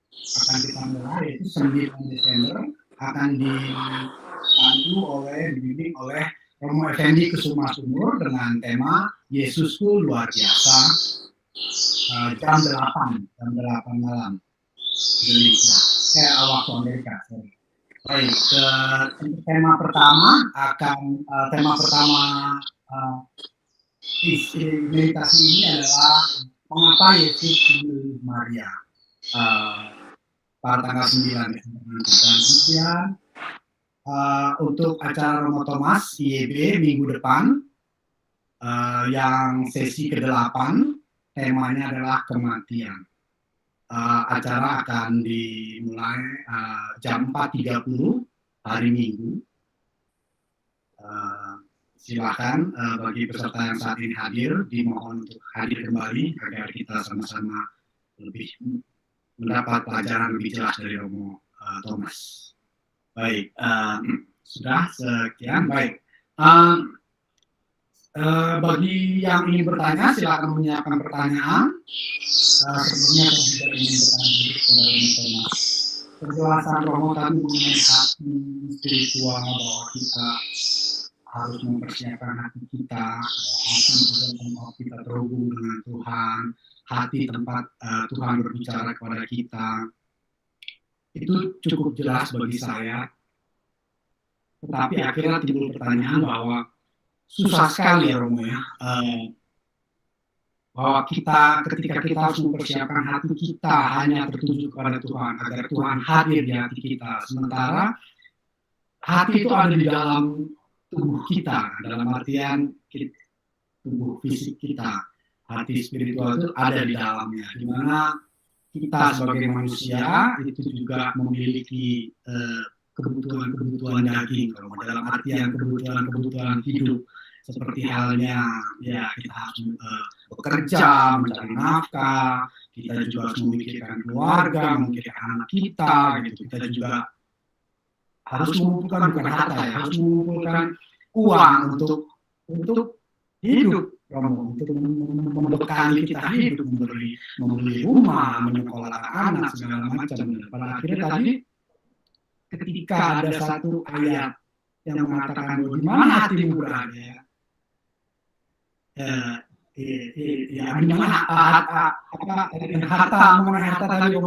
akan kita mulai, yaitu 9 Desember akan dibimbing oleh Romo Effendi Kusuma Sumur dengan tema Yesusku Luar Biasa, jam 8 malam Indonesia, waktu Amerika. Baik, tema pertama meditasi ini adalah mengapa Yesus memilih Maria pada tanggal 9 Desember nanti. Dan kemudian untuk acara Romo Thomas IEB minggu depan yang sesi ke-8 temanya adalah kematian. Acara akan dimulai jam 4.30 hari Minggu. Silakan bagi peserta yang saat ini hadir dimohon untuk hadir kembali agar kita sama-sama lebih mendapat pelajaran lebih jelas dari Romo Thomas. Baik, sudah sekian. Baik, bagi yang ingin bertanya silakan menyiapkan pertanyaan. Sebelumnya saya juga ingin bertanya kepada Romo Thomas. Penjelasan Romo tadi mengenai hati spiritual bahwa kita harus mempersiapkan hati kita, hati tempat kita terhubung dengan Tuhan, hati tempat Tuhan berbicara kepada kita. Itu cukup jelas bagi saya. Tetapi akhirnya timbul pertanyaan bahwa susah sekali ya Romo ya, bahwa kita ketika kita harus mempersiapkan hati kita hanya tertuju kepada Tuhan agar Tuhan hadir di hati kita, sementara hati itu ada di dalam tubuh kita, dalam artian tubuh fisik kita, hati spiritual itu ada di dalamnya, di mana kita sebagai manusia itu juga memiliki kebutuhan-kebutuhan daging, dalam artian kebutuhan-kebutuhan hidup, seperti halnya ya kita harus bekerja, mencari nafkah, kita juga harus memikirkan keluarga, memikirkan anak kita, gitu. Kita juga harus mengumpulkan bukan harta ya, harus mengumpulkan uang untuk hidup, Romo, untuk membekali kita hidup, membeli rumah, menyekolahkan anak segala macam. Pada akhirnya tadi ketika ada satu ayat yang mengatakan bahwa di mana hatimu berada ya, di mana harta mengenai harta tadi,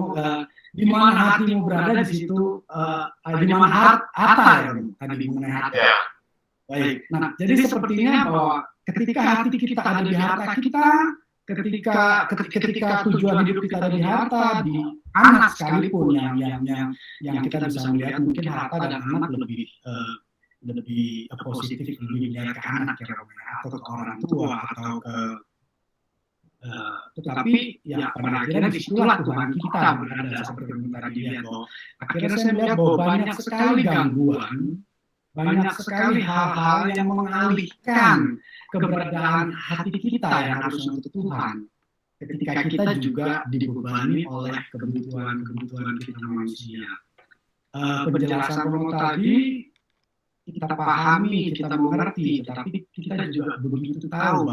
di mana hatimu berada di situ, di mana harta ya tadi mengenai harta. Baik, nah jadi sepertinya bahwa ketika hati kita ada di harta kita, ketika tujuan hidup kita ada di harta, di anak sekalipun yang kita bisa melihat mungkin harta dan anak lebih positif, lebih melihat ke anak ya, atau ke orang tua atau ke tetapi ya pada akhirnya disitulah Tuhan kita berada, seperti yang tadi dilihat bahwa akhirnya saya melihat bahwa banyak sekali gangguan, banyak sekali hal-hal yang mengalihkan keberadaan hati kita yang harusnya untuk Tuhan, ketika kita juga dibebani oleh kebutuhan kita manusia. Penjelasan Romo tadi kita pahami, kita mengerti, tetapi kita juga begitu tahu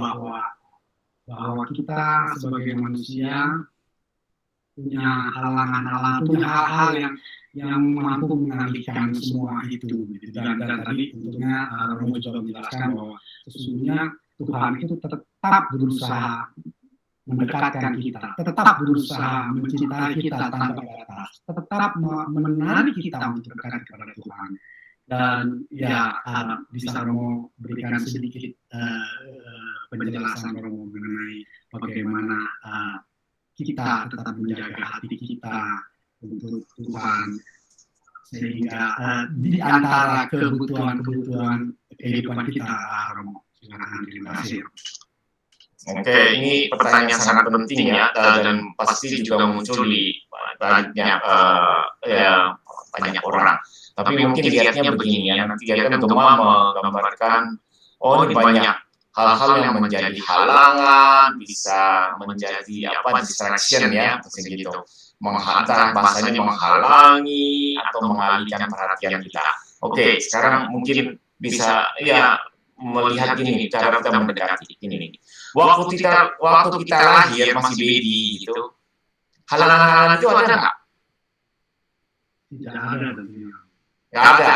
bahwa kita sebagai manusia punya halangan-halangan, punya hal-hal yang mampu mengalihkan semua itu. Dan tadi tentunya Romo juga menjelaskan bahwa sesungguhnya Tuhan itu tetap berusaha mendekatkan kita, tetap berusaha mencintai kita tanpa batas, tetap menarik kita untuk dekat kepada Tuhan. Dan ya bisa Romo berikan sedikit penjelasan Romo mengenai bagaimana kita tetap menjaga hati kita untuk Tuhan, sehingga di antara kebutuhan kehidupan kita, Romo. Silakan, terima kasih. Oke, ini pertanyaan yang sangat penting ya, dan pasti juga muncul di banyak orang. Tapi mungkin lihatnya begini ya, nanti kan Gema menggambarkan, oh ini banyak hal-hal yang menjadi halangan, bisa menjadi distraction ya, gitu. Bahasanya menghalangi atau mengalihkan perhatian kita. Oke, sekarang mungkin bisa ya melihat gini, cara kita mendekati ini. Waktu kita lahir masih baby gitu, halangan-halangan itu ada nggak? Tidak ada tentunya. Nggak ada,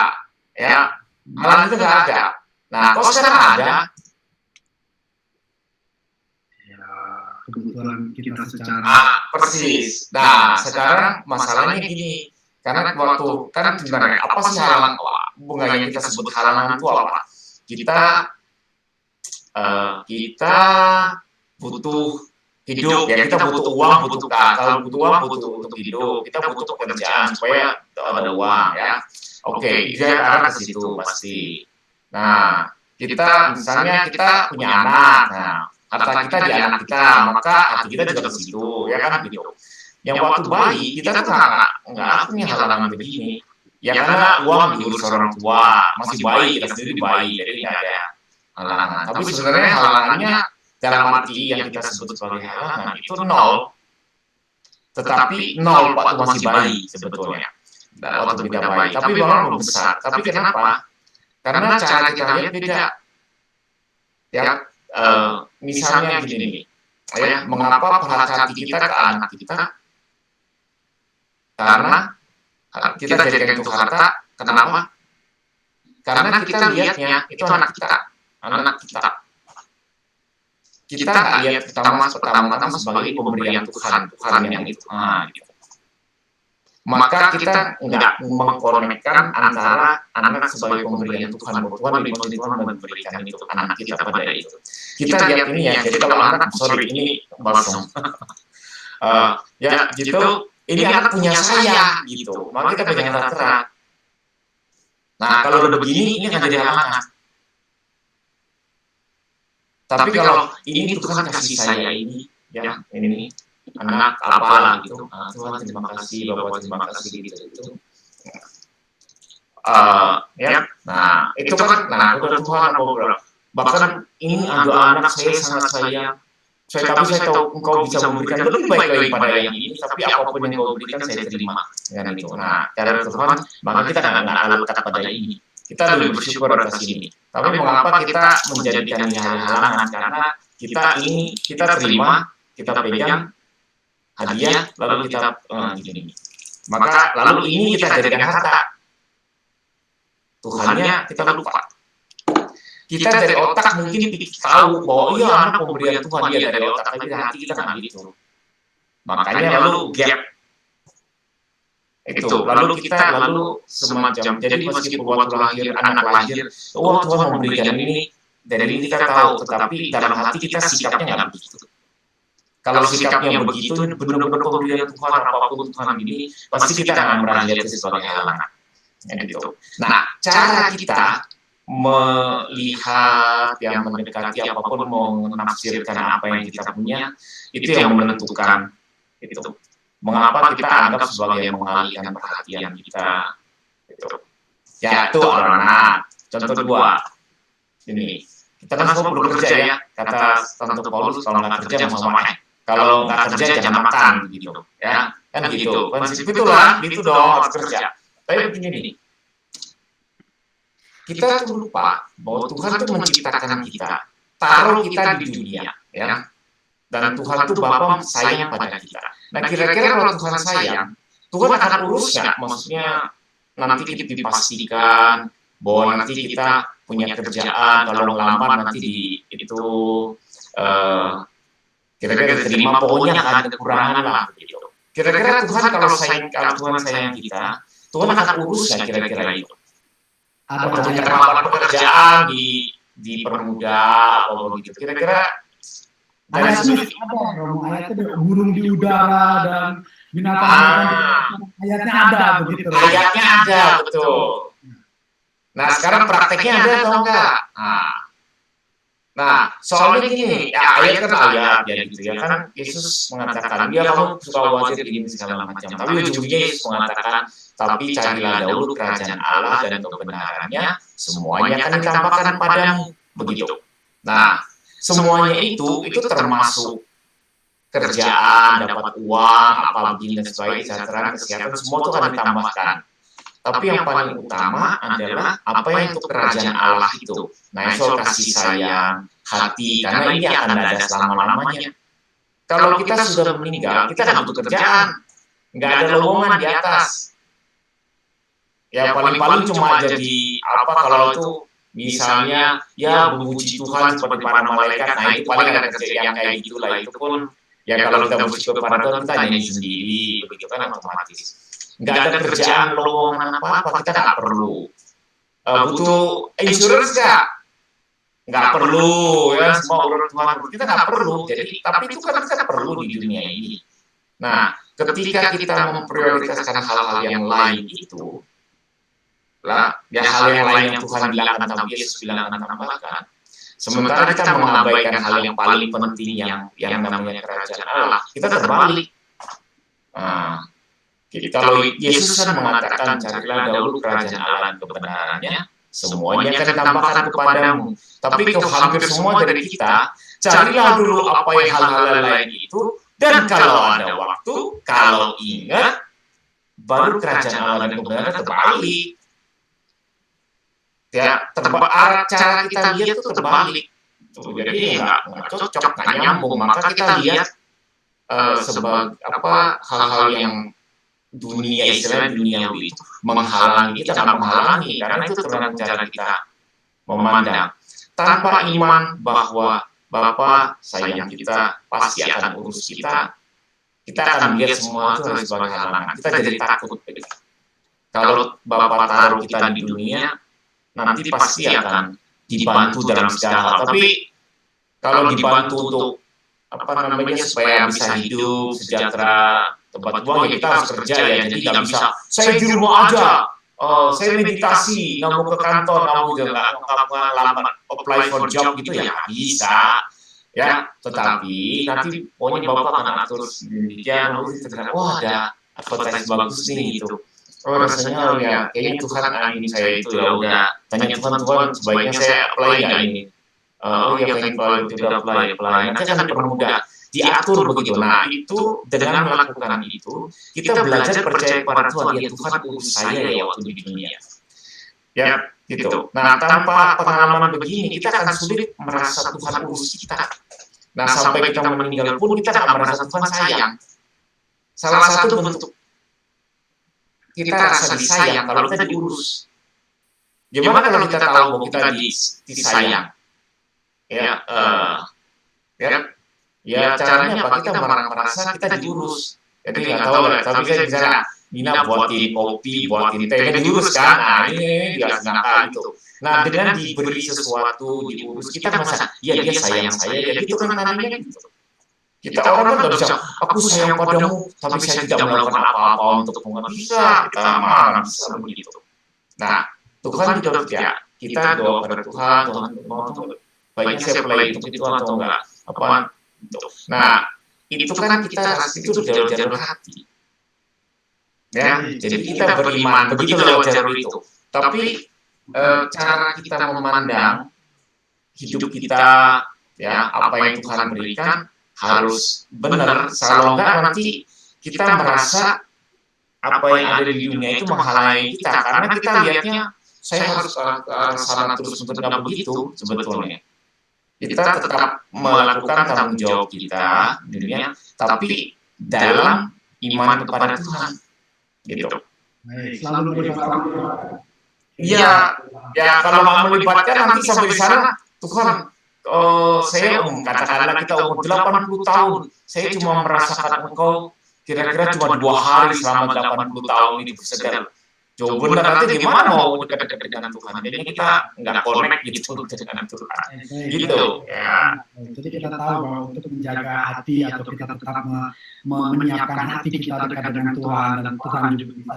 ya. Halangan itu nggak ada. Nah, kalau sekarang ada, ya kebutuhan kita secara persis. Nah, sekarang masalahnya gini, karena waktu kan sebenarnya apa sih halangan? Bunga yang kita sebut halangan itu apa? Kita butuh hidup ya, kita butuh uang, kalau butuh uang butuh untuk hidup, kita butuh pekerjaan supaya ada uang ya. Oke, dia arah ke situ pasti. Nah, misalnya kita punya anak, nah harta kita di anak kita, maka hati kita juga ke situ, ya kan gitu. Yang waktu bayi kita tuh nggak punya halangan begini, ya karena uang diurus orang tua, masih bayi, kita sendiri bayi, jadi nggak ada halangan. Tapi sebenarnya halangannya dalam arti yang kita sebut sebagai halangan itu nol, tetapi nol waktu masih bayi sebetulnya. Waktu kita bayi, tapi orang belum besar. Tapi kenapa? Karena cara kita lihat beda. Ya, misalnya gini, ya, mengapa perhatian kita ke anak kita? Karena kita jadikan itu harta. Kenapa? Karena kita lihatnya itu anak kita. Kita nggak lihat pertama-tama sebagai pemberian Tuhan yang itu. Gitu. maka kita nggak mengkonekkan antara anak sebagai pemberian Tuhan, bahwa Tuhan memberikan itu anak kita pada itu. Kita lihat ini ya, jadi kalau anak, sorry ini balsam, ya gitu, ini anak punya saya gitu, maka kita pegang erat-erat. Nah kalau udah begini, ini akan jadi halangan. Tapi kalau ini Tuhan kasih saya ini, ya ini anak apalah gitu, Tuhan terima kasih, Bapak terima kasih gitu. Ya, nah itu kan, nah udah Tuhan bahkan ini ada anak saya sangat sayang. Tapi saya tahu engkau bisa memberikan lebih baik daripada yang ini, tapi apapun yang engkau berikan saya terima dengan itu. Nah, cara Tuhan, maka kita nggak lekat pada ini. Kita lebih bersyukur atas ini. Tapi mengapa kita menjadikan ini halangan? Karena kita terima, kita pegang hadiah, lalu kita gini. Maka lalu ini kita jadikan harta. Tuhannya kita lupa. Kita dari otak mungkin tahu bahwa iya anak pemberian Tuhan, dia dari otak, tapi hati kita nggak gitu. Makanya lalu gap itu, lalu semacam, jadi meskipun waktu lahir, anak lahir, oh Tuhan memberikan ini, dari ini kita tahu, tetapi dalam hati kita sikapnya nggak begitu. Kalau sikapnya begitu, benar-benar pemberian Tuhan, apapun Tuhan ini, pasti kita akan melihat itu sebagai halangan. Gitu. Nah, cara kita melihat, yang mendekati apapun, mau menafsirkan apa yang kita punya, itu yang menentukan itu. Mengapa kita anggap sebagai mengalihkan perhatian kita itu. Ya itu anak. Contoh kedua, ini kita kan semua perlu kerja ya, kata Santo Paulus, kalau nggak kerja mau sama kalau nggak kerja jangan makan gitu ya, kan gitu. Prinsip itulah, itu dong harus kerja. Tapi begini, kita tuh lupa bahwa Tuhan tuh menciptakan kita, taruh kita di dunia, ya. Dan Tuhan tuh Bapa sayang pada kita. Nah kira-kira kalau Tuhan sayang, Tuhan akan urus nggak? Maksudnya nanti kita dipastikan bahwa nanti kita punya kerjaan, kalau ngelamar nanti itu kira-kira diterima, pokoknya nggak ada kekurangan lah gitu. Kira-kira Tuhan kalau Tuhan sayang kita, Tuhan akan urus nggak kira-kira itu? Ada kemampuan pekerjaan dipermudah atau begitu. Kira-kira ayatnya burung di udara dan binatang ayatnya ada begitu. Ayatnya ada, betul. Nah sekarang prakteknya ada atau enggak? Nah soalnya gini, ya ayat kan ayat ya gitu ya kan, Yesus mengatakan dia kamu suka khawatir ini segala macam, tapi ujungnya Yesus mengatakan tapi carilah dahulu kerajaan Allah dan kebenarannya, semuanya akan ditambahkan padamu, begitu. Nah semuanya itu termasuk kerjaan, dapat uang, apa begini dan sebagainya, kesehatan, semua itu akan ditambahkan. Tapi yang paling utama adalah apa yang untuk kerajaan Allah itu. Nah, soal kasih sayang, hati, karena ini akan ada selama-lamanya. Kalau kita sudah meninggal, kita nggak butuh kerjaan, nggak ada lowongan di atas. Ya paling-paling cuma jadi apa kalau itu misalnya ya memuji Tuhan seperti para malaikat, nah itu paling ada kerja yang kayak gitulah, itu pun ya kalau kita memuji kepada Tuhan kita nyanyi sendiri, begitu kan otomatis. Nggak ada kerjaan lowongan apa-apa, kita nggak perlu. Butuh insurance nggak perlu ya, semua urusan Tuhan kita nggak perlu. Jadi tapi itu kan kita perlu di dunia ini. Nah ketika kita memprioritaskan hal-hal yang lain itu lah, ya hal yang lain yang Tuhan bilang atau Yesus bilang akan tambahkan. Sementara kita mengabaikan hal yang paling penting yang namanya kerajaan Allah, kita terbalik. Kalau Yesus kan mengatakan carilah dahulu kerajaan Allah dan kebenarannya, semuanya akan ditambahkan kepadamu. Tapi hampir semua dari kita carilah dulu apa yang hal-hal lain itu, dan kalau ada waktu, kalau ingat, baru kerajaan Allah dan kebenaran terbalik. Ya, cara kita lihat itu terbalik. Jadi nggak cocok, nggak nyambung. Maka kita lihat sebagai apa hal-hal yang dunia istilah duniawi itu menghalangi kita, nggak menghalangi karena itu tergantung cara kita memandang. Tanpa iman bahwa Bapa sayang kita pasti akan urus kita, kita akan melihat semua itu sebagai halangan. Kita jadi takut. Kalau Bapak taruh kita di dunia, nanti pasti akan dibantu dalam segala hal. Tapi kalau dibantu untuk supaya bisa hidup sejahtera, tempat buang, ya kita harus kerja ya. Jadi nggak bisa saya di rumah aja, saya meditasi, nggak mau ke kantor, nggak mau ngelamar apply for job gitu ya nggak bisa. Ya, tetapi nanti pokoknya Bapak akan atur demikian, wah ada advertise bagus nih gitu. Oh rasanya ya kayaknya Tuhan angin saya itu ya udah tanya Tuhan sebaiknya saya apply nggak ini? Oh ya thank you tidak apply. Nanti akan dipermudah, diatur begitu. Nah itu dengan melakukan itu kita belajar percaya kepada Tuhan. Ya Tuhan urus saya ya waktu di dunia. Ya gitu. Nah tanpa pengalaman begini kita akan sulit merasa Tuhan urus kita. Nah sampai kita meninggal pun kita akan merasa Tuhan sayang. Salah satu bentuk kita rasa disayang kalau kita diurus. Gimana kalau kita tahu bahwa kita disayang? Ya caranya apa? Kita merasa kita diurus. Jadi nggak tahu lah. Tapi saya misalnya Nina buatin kopi, buatin teh, kan diurus kan? Nah ini dia nakal itu. Nah dengan diberi sesuatu, diurus, kita merasa, ya dia sayang saya, ya itu kan namanya gitu. Kita orang kan nggak bisa, aku sayang padamu, tapi saya tidak melakukan apa-apa untuk bisa, kita malah bisa begitu. Nah, Tuhan juga ya, kita doa pada Tuhan baiknya saya play untuk itu atau enggak, apa? Nah, itu kan kita itu lewat jalur hati. Ya, jadi kita beriman begitu lewat jalur itu. Tapi cara kita memandang hidup kita, ya apa yang Tuhan berikan harus benar. Kalau enggak nanti kita merasa apa yang ada di dunia itu menghalangi kita, karena kita lihatnya saya harus ke arah sana terus, enggak begitu sebetulnya. Kita tetap melakukan tanggung jawab kita di dunia, tapi dalam iman kepada Tuhan, gitu. Selalu melibatkan. Iya, ya kalau mau melibatkan nanti sampai di sana, Tuhan. Saya katakanlah kita umur 80 tahun, saya cuma merasakan engkau kira-kira cuma 2 hari selama 80 tahun ini bersedar. Coba benar nanti gimana mau dekat-dekat dengan Tuhan? Jadi kita nggak connect gitu dengan Tuhan. Gitu. Ya. Jadi kita tahu bahwa untuk menjaga hati atau kita tetap menyiapkan hati kita dekat dengan Tuhan, dan Tuhan juga bisa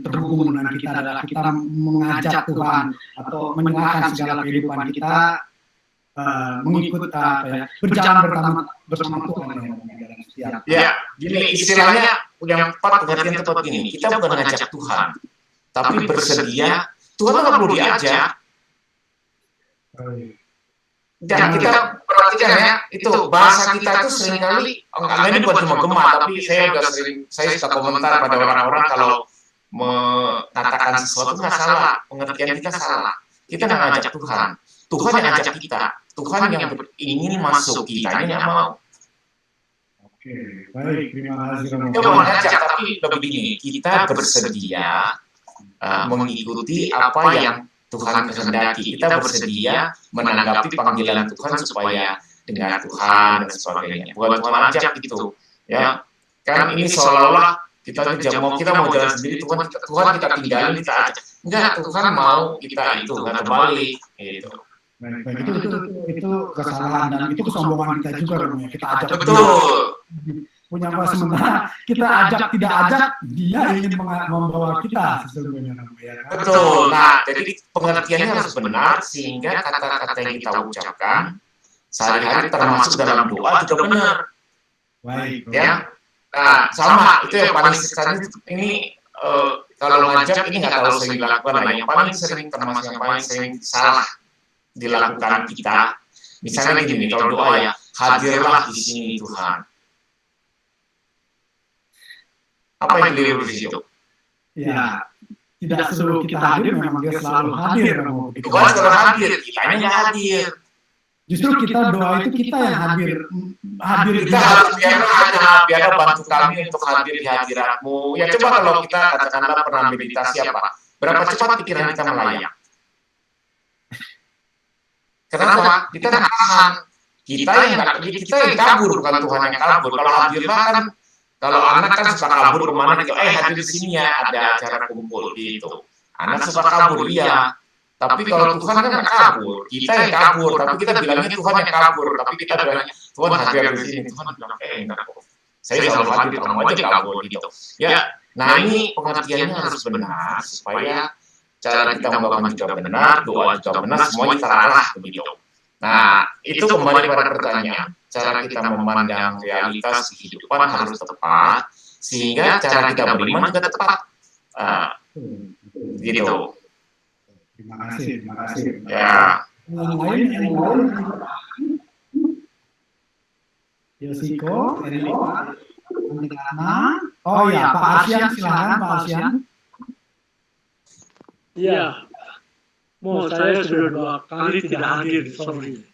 terhubung dengan kita adalah kita mengajak Tuhan atau menyerahkan segala kehidupan kita mengikut berjalan bersama Tuhan. Ya, gini istilahnya yang tepat pengertian tepat gini. Kita bukan ngajak Tuhan, tapi bersedia. Tuhan nggak perlu diajak. Dan kita perhatikan ya, itu bahasa kita itu seringkali, ini bukan cuma Gema, tapi saya suka komentar pada orang-orang kalau mengatakan sesuatu nggak salah, pengertian kita salah. Kita nggak ngajak Tuhan. Tuhan yang ngajak kita. Tuhan yang ingin masuk kita ini nggak mau. Oke, baik, terima kasih. Kita mau ngajak, tapi begini, kita bersedia mengikuti apa yang Tuhan kehendaki. Kita bersedia menanggapi panggilan Tuhan supaya dengan Tuhan dan sebagainya. Bukan Tuhan ajak gitu, ya. Kan ini seolah-olah kita mau jalan sendiri, Tuhan kita tinggalin, kita ajak. Enggak, Tuhan mau kita itu nggak terbalik, gitu. Baik, itu kesalahan dan itu kesombongan kita juga, kita ajak. Betul. Punya apa sementara kita ajak tidak ajak, dia ingin membawa kita sesungguhnya. Betul. Nah, jadi pengertiannya harus benar sehingga kata-kata yang kita ucapkan sehari-hari termasuk dalam doa juga benar. Baik. Ya. Nah, sama itu yang paling sering ini kalau ngajak ini nggak tahu sering dilakukan lah. Yang paling sering termasuk yang paling sering salah dilakukan kita. Misalnya gini, kalau doa ya, hadirlah di sini Tuhan. Apa yang keliru di situ? Ya, tidak selalu kita hadir, memang dia selalu hadir. Tuhan selalu hadir, kita nggak hadir. Justru kita doa itu kita yang hadir. Kita harus biar bantu kami untuk hadir di hadiratmu. Ya coba kalau kita katakanlah pernah meditasi apa? Berapa cepat pikiran kita melayang? Kenapa? Kita nggak tahan. Kita yang kabur, bukan Tuhan yang kabur. Kalau hadirlah kan Kalau anak kan suka kabur kemana gitu, hadir di sini ya, ada acara kumpul gitu. Anak suka kabur, iya. Tapi kalau Tuhan kan nggak kabur, kita yang kabur, tapi kita bilangnya Tuhan yang kabur, tapi kita bilangnya Tuhan hadir di sini. Tuhan bilang, enggak kok. Saya selalu hadir, kamu aja kabur gitu. Ya, nah ini pengertiannya harus benar supaya cara kita membangun juga benar, doa juga benar, semuanya terarah begitu. Nah, itu kembali pada pertanyaan, cara kita memandang realitas kehidupan harus tepat, sehingga cara kita beriman juga tepat. Gitu. Terima kasih. Ya. Yang lain. Yosiko, Erika, Andriana. Oh ya, Pak Arsian, silakan Pak Arsian. Iya, saya sudah 2 kali tidak hadir di sore ini.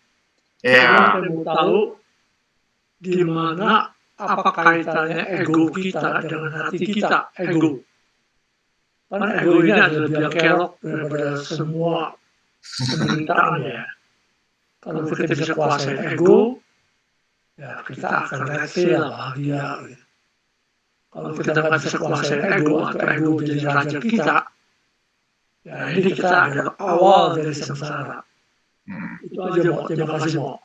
Ya. Saya mau tahu di mana apa kaitannya ego kita dengan hati kita, ego. Kan ego ini adalah biang kerok daripada semua penderitaan ya. Kalau kita bisa kuasai ego, ya kita akan rese lah, bahagia. Kalau kita nggak bisa kuasai ego atau ego jadi raja kita, ya ini kita adalah awal dari sengsara. Itu aja, Mo. Terima kasih, Mo.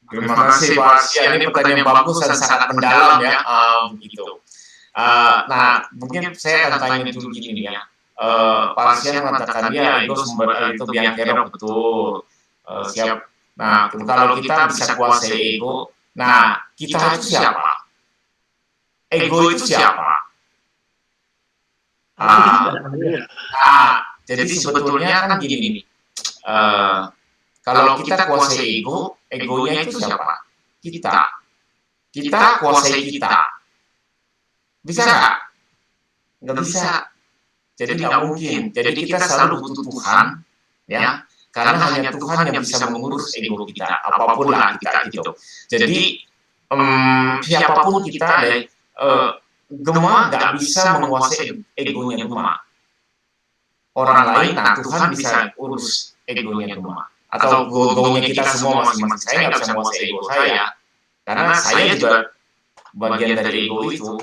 Terima kasih Pak Arsian, ini pertanyaan yang bagus dan sangat mendalam ya, begitu. Nah, mungkin saya akan tanya dulu gini ya. Pak Arsian mengatakan ya, ego sumber itu biang kerok, betul. Siap. Nah, kalau kita bisa kuasai ego, nah kita itu siapa? Ego itu siapa? Jadi sebetulnya kan gini nih. Kalau kita kuasai ego, egonya itu siapa? Kita kuasai kita. Bisa nggak? Nggak bisa. Jadi nggak mungkin. Jadi kita selalu butuh Tuhan, ya. Karena hanya Tuhan yang bisa mengurus ego kita, apapun lah kita gitu. Jadi siapapun kita, Gema nggak bisa menguasai egonya Gema. Orang lain, nah Tuhan bisa urus egonya Gema. Atau ego-nya kita semua masing-masing. Saya nggak bisa menguasai ego saya, karena saya juga bagian dari ego itu.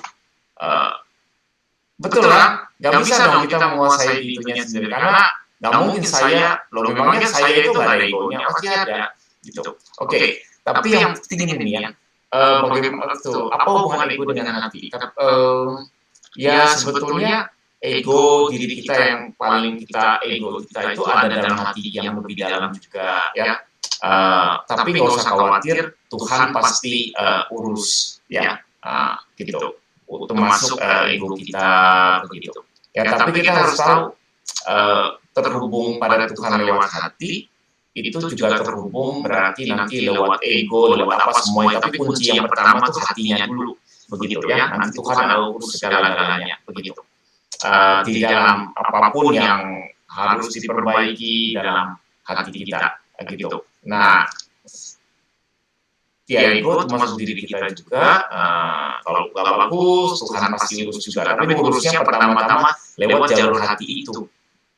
Betul kan? Nggak bisa dong kita menguasai itunya sendiri, karena nggak mungkin saya, memangnya saya itu nggak ada egonya, pasti ada. Gitu. Oke, tapi yang penting ini ya, bagaimana tuh, apa hubungan ego dengan hati? Ya sebetulnya ego diri kita yang paling ego kita itu ada dalam hati yang lebih dalam juga ya. Tapi nggak usah khawatir, Tuhan pasti urus ya, gitu. Termasuk ego kita begitu. Ya tapi kita harus tahu terhubung pada Tuhan lewat hati itu juga terhubung berarti nanti lewat ego, lewat apa semuanya. Tapi kunci yang pertama tuh hatinya dulu begitu ya. Nanti Tuhan urus segala-galanya begitu. Di dalam apapun yang harus diperbaiki dalam hati kita gitu. Nah, ego termasuk diri kita juga. Kalau nggak bagus, Tuhan pasti urus juga. Tapi urusnya pertama-tama lewat jalur hati itu,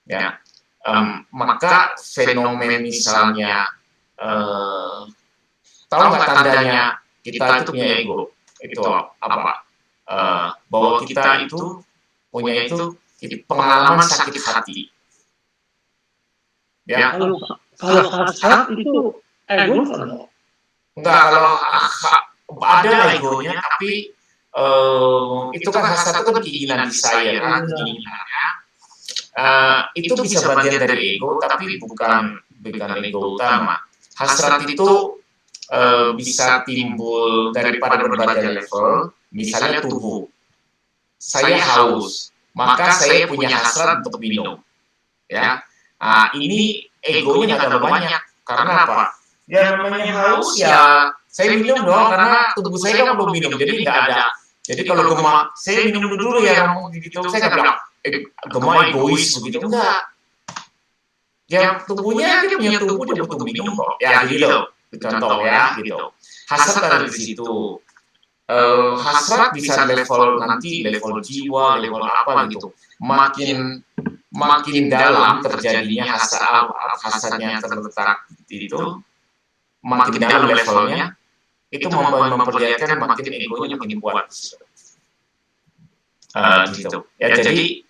ya. Maka fenomen misalnya, tahu nggak tandanya kita itu punya ego? Itu apa? Bahwa kita itu punya itu pengalaman sakit hati. Ya. Kalau hasrat itu ego kalau enggak, kalau ada egonya, tapi itu kan hasrat itu kan keinginan di saya kan, keinginannya. Itu bisa bagian dari ego, tapi bukan ego utama. Hasrat itu bisa timbul daripada berbagai level, misalnya tubuh. Saya haus, maka saya punya hasrat untuk minum. Ya, ini egonya nggak terlalu banyak. Karena apa? Ya namanya haus ya, saya minum dong karena tubuh saya kan belum minum, jadi nggak ada. Jadi kalau Gema, saya minum dulu ya, gitu. Saya nggak bilang Gema egois begitu, enggak. Ya tubuhnya dia punya tubuh, dia butuh minum kok. Ya gitu, contoh ya gitu. Hasrat ada di situ. Hasrat bisa level nanti, level jiwa, level apa gitu. Makin dalam terjadinya hasratnya terletak di itu, makin dalam levelnya, itu memperlihatkan makin egonya makin kuat. gitu. Ya jadi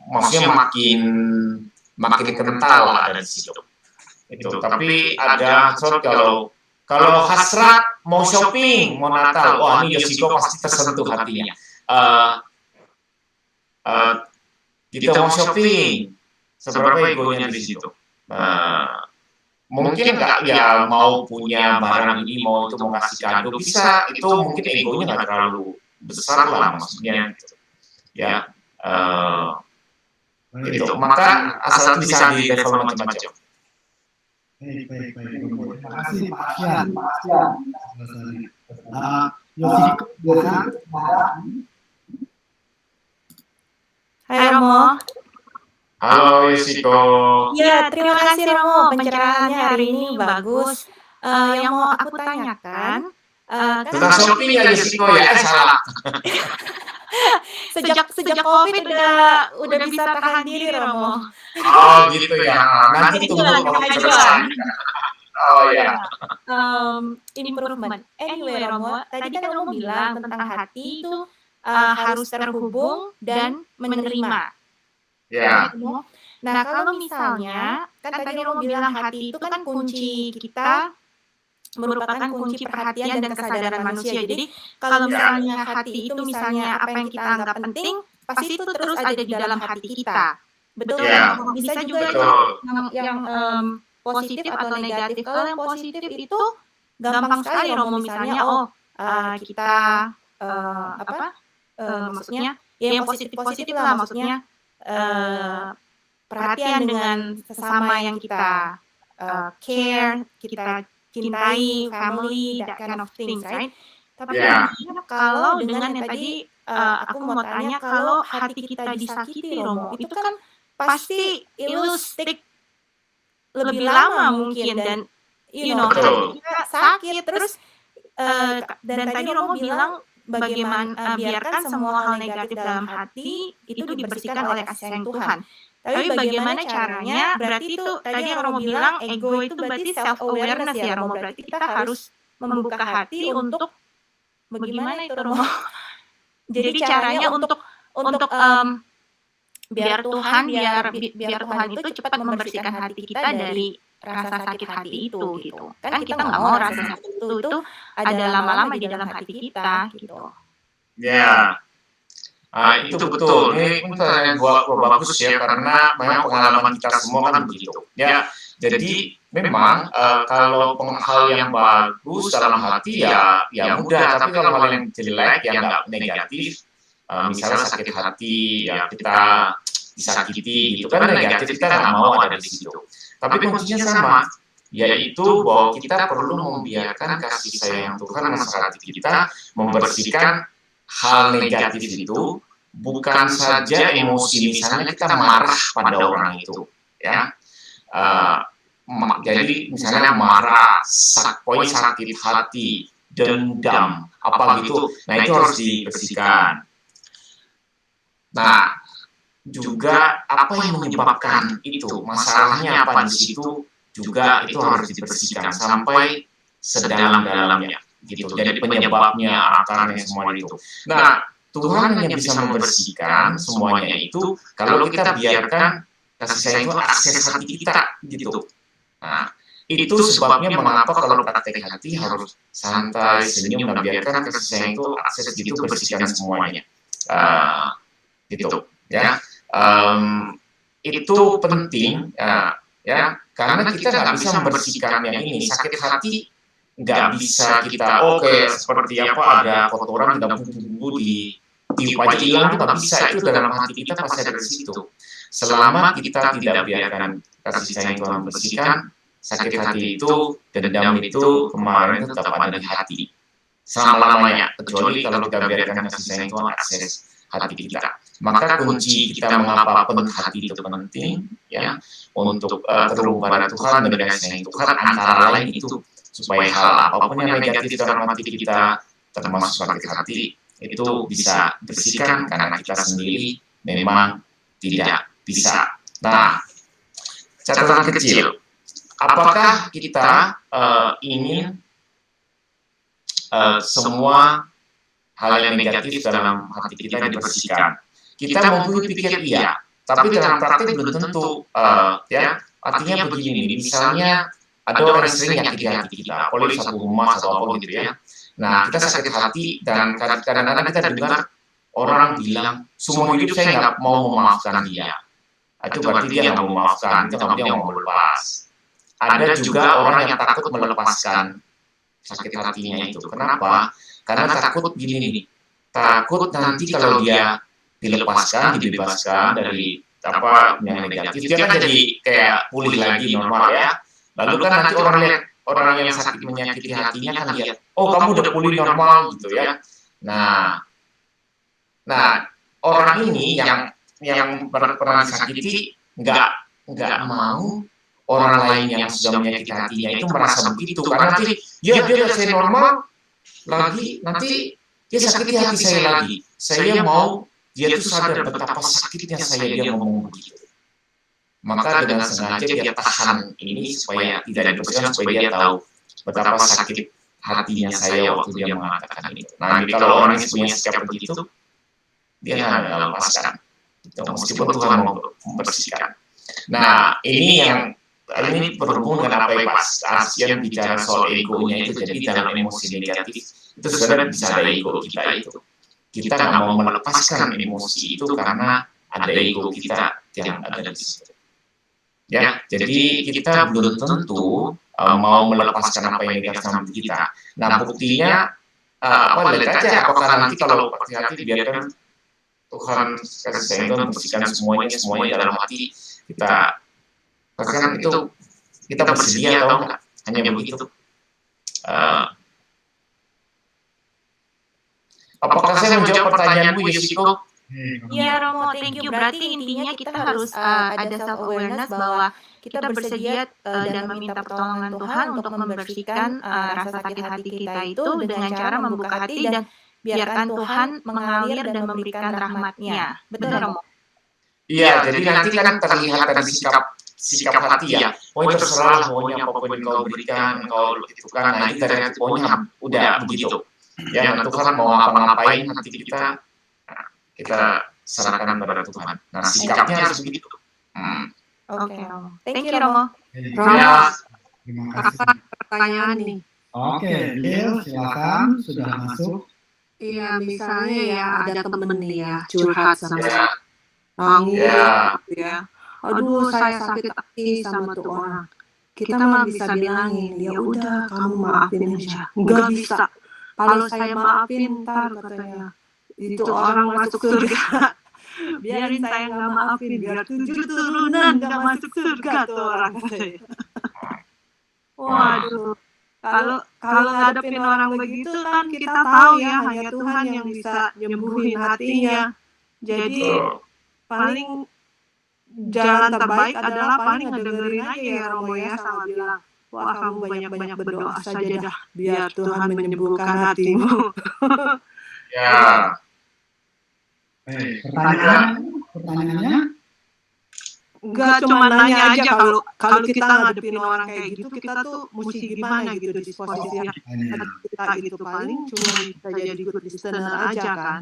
maksudnya makin kental ada di situ. Itu. Tapi ada kalau hasrat mau shopping, mau Natal, wah ini Yoshiko pasti tersentuh hatinya. Kita mau shopping, seberapa egonya di situ. Mungkin nggak ya mau punya barang ini, mau itu mau kasih kado bisa, itu mungkin egonya nggak terlalu besar lah maksudnya. Gitu. Ya, gitu. Maka asal bisa di level macam-macam. Baik. Terima kasih Pak Asyan. Yoshiko, Hai Romo. Halo Yoshiko. Ya, terima kasih Romo. Pencerahannya hari ini bagus. Yang mau aku tanyakan, Tentang shopping ya Yoshiko ya, salah. sejak COVID udah bisa tahan diri Romo. Oh gitu ya, nanti tunggu kalau selesai. Oh ya. Improvement. Anyway Romo, tadi kan Romo bilang tentang hati itu harus terhubung dan menerima. Ya. Nah, kalau misalnya, kan tadi Romo bilang hati itu kan kunci kita, merupakan kunci perhatian dan kesadaran manusia. Jadi, kalau misalnya hati itu misalnya apa yang kita anggap penting, pasti itu terus ada di dalam hati kita. Betul Ya. kan? Bisa juga yang positif atau negatif. Kalau yang positif itu gampang sekali Romo misalnya, kita maksudnya ya yang positif lah, maksudnya perhatian dengan sesama yang kita care, kita cintai, family, that kind of things, right? Tapi kalau dengan yang tadi aku mau tanya, kalau hati kita disakiti Romo, itu kan pasti it will stick lebih lama mungkin, dan hati kita sakit terus. Dan tadi Romo bilang bagaimana biarkan semua hal negatif dalam hati itu dibersihkan oleh kasih sayang Tuhan. Tapi bagaimana caranya? Berarti itu tadi yang Romo bilang ego itu berarti self awareness ya Romo. Berarti kita harus membuka hati untuk bagaimana itu Romo. Jadi caranya untuk biar Tuhan itu cepat membersihkan hati kita dari rasa sakit hati itu gitu. Kan kita nggak mau rasa sakit itu ada lama-lama di dalam hati kita gitu. Ya. Itu betul. Ini pertanyaan gua bagus ya, karena memang pengalaman kita semua kan begitu. Ya, jadi memang kalau hal yang bagus dalam hati ya mudah, tapi kalau hal yang jelek yang nggak negatif, misalnya sakit hati, ya kita disakiti gitu kan negatif, kita nggak mau ada di situ. Tapi kuncinya sama, yaitu bahwa kita perlu membiarkan kasih sayang Tuhan masuk hati kita, membersihkan hal negatif itu. Bukan saja emosi, misalnya kita marah pada orang itu, ya. Jadi misalnya marah, sakit hati, dendam, apa gitu. Nah itu harus dibersihkan. Nah juga apa yang menyebabkan itu, masalahnya apa di situ juga itu harus dibersihkan sampai sedalam-dalamnya, gitu. Jadi penyebabnya, akarnya, semua itu. Nah Tuhan hanya bisa membersihkan semuanya itu kalau kita biarkan kasih sayang itu akses hati kita, gitu. Nah, itu sebabnya mengapa kalau praktek hati harus santai, senyum, dan biarkan kasih sayang itu akses gitu, bersihkan semuanya, gitu. Ya, itu penting, ya, karena kita nggak bisa membersihkan yang ini. Sakit hati nggak bisa kita, seperti apa ada kotoran, ada bumbu-bumbu tiup aja hilang, itu nggak bisa. Itu dalam hati kita pasti ada di situ. Selama kita tidak biarkan kasih sayang Tuhan bersihkan, sakit hati itu, dendam itu, kemarin itu tetap ada di hati selama-lamanya, kecuali kalau kita biarkan kasih sayang Tuhan akses hati kita. Maka kunci kita mengapa hati itu penting, ya, untuk terhubung pada Tuhan dan kasih sayang Tuhan, antara lain itu supaya hal apapun yang negatif dalam hati kita, termasuk sakit hati, itu bisa bersihkan, karena kita sendiri memang tidak bisa. Nah, catatan kecil, apakah kita ingin semua hal yang negatif dalam hati kita dibersihkan. Kita mau pikir iya, tapi dalam praktek belum tentu. Ya, artinya begini, misalnya ada orang yang sering nyakiti hati kita, apalagi satu rumah atau apa gitu ya. Nah, kita sakit hati dan kadang-kadang kita dengar orang bilang, semua hidup saya nggak mau memaafkan dia. Itu berarti dia nggak mau memaafkan, itu dia mau melepas. Ada juga orang yang takut melepaskan sakit hatinya itu. Kenapa? Karena takut gini nih, takut nanti kalau dia dilepaskan, dibebaskan dari apa yang negatif, dia kan jadi kayak pulih lagi normal ya. Lalu kan nanti orang yang sakit menyakiti hatinya kan lihat, oh kamu udah pulih normal gitu ya. Nah orang ini yang pernah disakiti nggak mau orang lain yang sudah menyakiti hatinya itu merasa begitu, karena nanti dia udah saya normal lagi, nanti dia sakiti hati saya lagi. Saya mau dia tuh sadar betapa sakitnya dia ngomong begitu. Maka dengan sengaja dia tahan ini supaya tidak dilepaskan, supaya dia tahu betapa sakit hatinya saya waktu dia mengatakan itu. Nah, kalau orang yang punya sikap begitu, dia nggak lepaskan. Meskipun Tuhan mau membersihkan. Nah, ini berhubung dengan apa yang Mas Asian bicara soal egonya itu. Jadi dalam emosi negatif itu sebenarnya bisa ada ego kita itu. Kita nggak mau melepaskan emosi itu karena ada ego kita yang ada di situ. Ya, jadi kita belum tentu mau melepaskan apa yang negatif sama kita. Nah, buktinya lihat aja apakah nanti kalau hati-hati biarkan Tuhan kasih sayang Tuhan membersihkan semuanya dalam hati kita. Bahkan itu kita bersedia atau enggak, hanya begitu. Apakah saya menjawab pertanyaanmu, Yoshiko? Iya, Romo, thank you. Berarti intinya kita harus ada self-awareness bahwa kita bersedia dan meminta pertolongan Tuhan untuk membersihkan rasa sakit hati kita itu dengan cara membuka hati dan biarkan Tuhan mengalir dan memberikan rahmat-Nya. Betul, Romo? Iya, jadi nanti kan terlihat dari sikap hati ya. Pokoknya terserah, pokoknya apapun yang kau berikan, kau lakukan. Nah, itu dari hati, pokoknya udah begitu. Ya, Tuhan mau ngapain nanti kita serahkan kepada Tuhan. Nah, sikapnya harus begitu. Oke, Romo. Thank you, Romo. Ya. Terima kasih. Pertanyaan nih. Oke, Lil, silakan sudah masuk. Iya, misalnya ya ada temen nih ya curhat sama Ya. nangis Ya. ya. Aduh, saya sakit hati sama tuh orang. Kita mah bisa bilangin, ya udah kamu maafin aja. Nggak bisa. Kalau saya maafin, ntar katanya itu orang masuk surga. Biarin saya nggak maafin, biar 7 turunan nggak masuk surga tuh orang. Waduh. Kalau ngadepin orang begitu kan kita tahu ya hanya Tuhan yang bisa nyembuhin hatinya. Jadi paling jalan terbaik adalah paling ngedengerin aja ya Romo ya, sama bilang, wah kamu banyak-banyak berdoa saja dah biar Tuhan menyembuhkan hatimu. Ya. Pertanyaannya? Enggak cuma nanya aja kalau kita ngadepin orang kayak gitu kita tuh mesti gimana gitu disposisinya kita gitu, paling cuma bisa jadi good listener aja kan.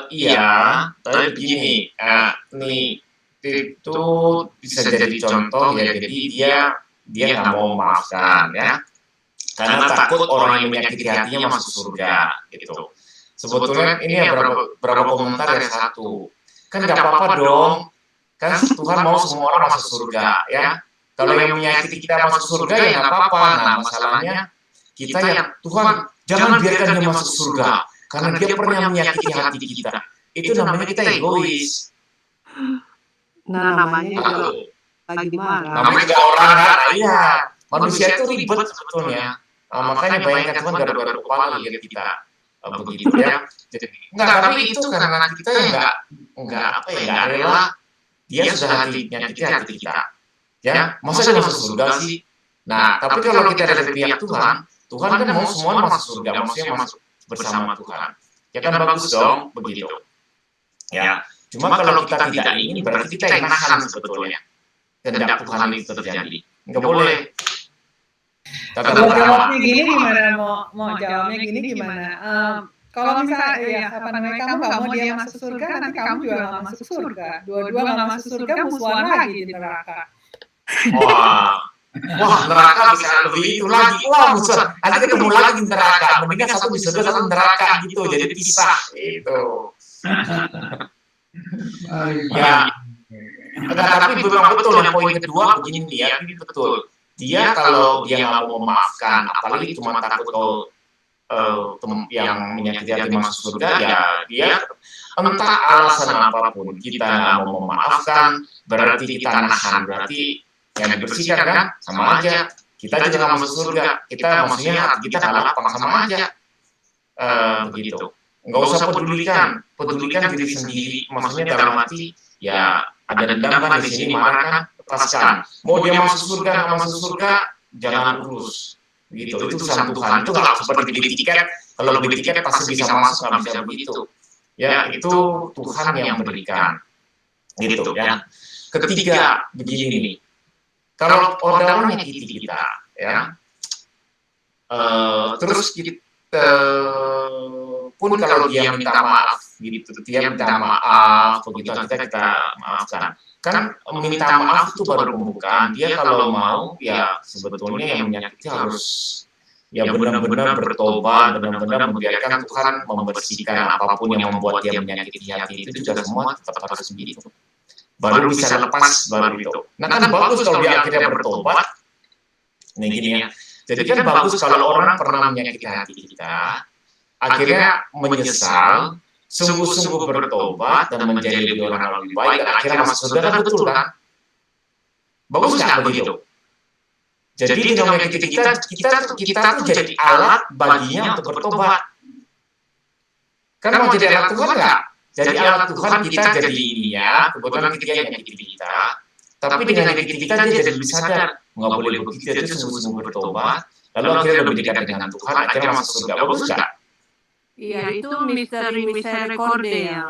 Iya, tapi begini, nih itu bisa jadi contoh ya. Jadi dia nggak mau memaafkan ya, karena takut orang yang menyakiti hatinya masuk surga gitu. Sebetulnya ini ya berapa komentar ya, satu. Kan nggak apa-apa dong. Kan Tuhan mau semua orang masuk surga ya. Kalau yang menyakiti kita masuk surga ya nggak apa-apa. Nah, masalahnya kita yang Tuhan jangan biarkan dia masuk surga karena dia pernah menyakiti hati kita. Itu namanya kita egois. Nah, namanya juga lagi marah. Namanya juga orang kan. Iya. Manusia itu ribet sebetulnya. Makanya bayangkan Tuhan gara-gara kepala lihat kita. Begitu ya. Jadi tapi itu karena kita yang nggak rela dia sudah nyakiti hati kita. Ya, masa dia masuk surga sih? Nah, tapi kalau kita dari pihak Tuhan kan mau semua masuk surga, maksudnya masuk bersama Tuhan. Ya kan bagus dong begitu. Ya, cuma kalau kita tidak ingin berarti kita yang nahan sebetulnya. Kehendak Tuhan itu terjadi. Nggak boleh. Tata Kalau pertama. jawabnya gini gimana? Mau jawabnya gini gimana? Kalau misalnya ya apa namanya kamu nggak mau dia masuk surga, nanti kamu juga nggak masuk surga. Dua-dua nggak masuk surga, musuhan lagi di neraka. Wah, neraka bisa lebih itu lagi. Wah, musuh. Nanti ketemu lagi di neraka. Mendingan satu di surga, satu di neraka gitu. Jadi pisah gitu. Ya, tapi memang betul yang poin kedua begini nih ya, ini betul. Dia kalau dia nggak mau memaafkan, apalagi cuma takut kalau yang menyakiti hati masuk surga, ya dia entah alasan apapun kita nggak mau memaafkan, berarti kita nahan, berarti yang dibersihkan kan sama aja. Kita juga nggak masuk surga, kita maksudnya hati kita nggak lapang, sama aja. Begitu. Nggak usah pedulikan diri sendiri. Maksudnya dalam arti ya ada dendam kan di sini, marah kan, lepaskan. Mau dia masuk surga nggak masuk surga, jangan urus. Gitu. Itu urusan Tuhan. Itu nggak seperti beli tiket. Kalau beli tiket pasti bisa masuk, nggak bisa begitu. Ya itu Tuhan yang berikan. Gitu ya. Ketiga begini nih. Kalau orang menyakiti kita, ya, terus kita pun kalau dia minta maaf, gitu, dia minta maaf, begitu kita maafkan. Kan minta maaf itu baru pembukaan. Dia kalau mau, ya sebetulnya yang menyakiti harus ya benar-benar bertobat, benar-benar membiarkan Tuhan membersihkan apapun yang membuat dia menyakiti hati itu juga semua tetap harus begitu. Baru bisa lepas, baru itu. Nah kan bagus kalau dia akhirnya bertobat. Nih gini ya. Jadi kan bagus kalau orang pernah menyakiti hati kita, akhirnya menyesal, sungguh-sungguh bertobat dan menjadi lebih orang yang lebih baik, dan akhirnya masuk surga, kan betul kan? Bagus nggak begitu? Jadi dengan menyakiti kita tuh jadi alat baginya untuk bertobat. Kan mau jadi alat Tuhan nggak? Jadi alat Tuhan kita jadi ini ya, kebetulan kita yang menyakiti kita, tapi dengan menyakiti kita dia jadi lebih sadar, nggak boleh begitu, dia sungguh-sungguh bertobat, lalu akhirnya lebih dekat dengan Tuhan, akhirnya masuk surga. Bagus nggak? Iya, itu misericorde ya.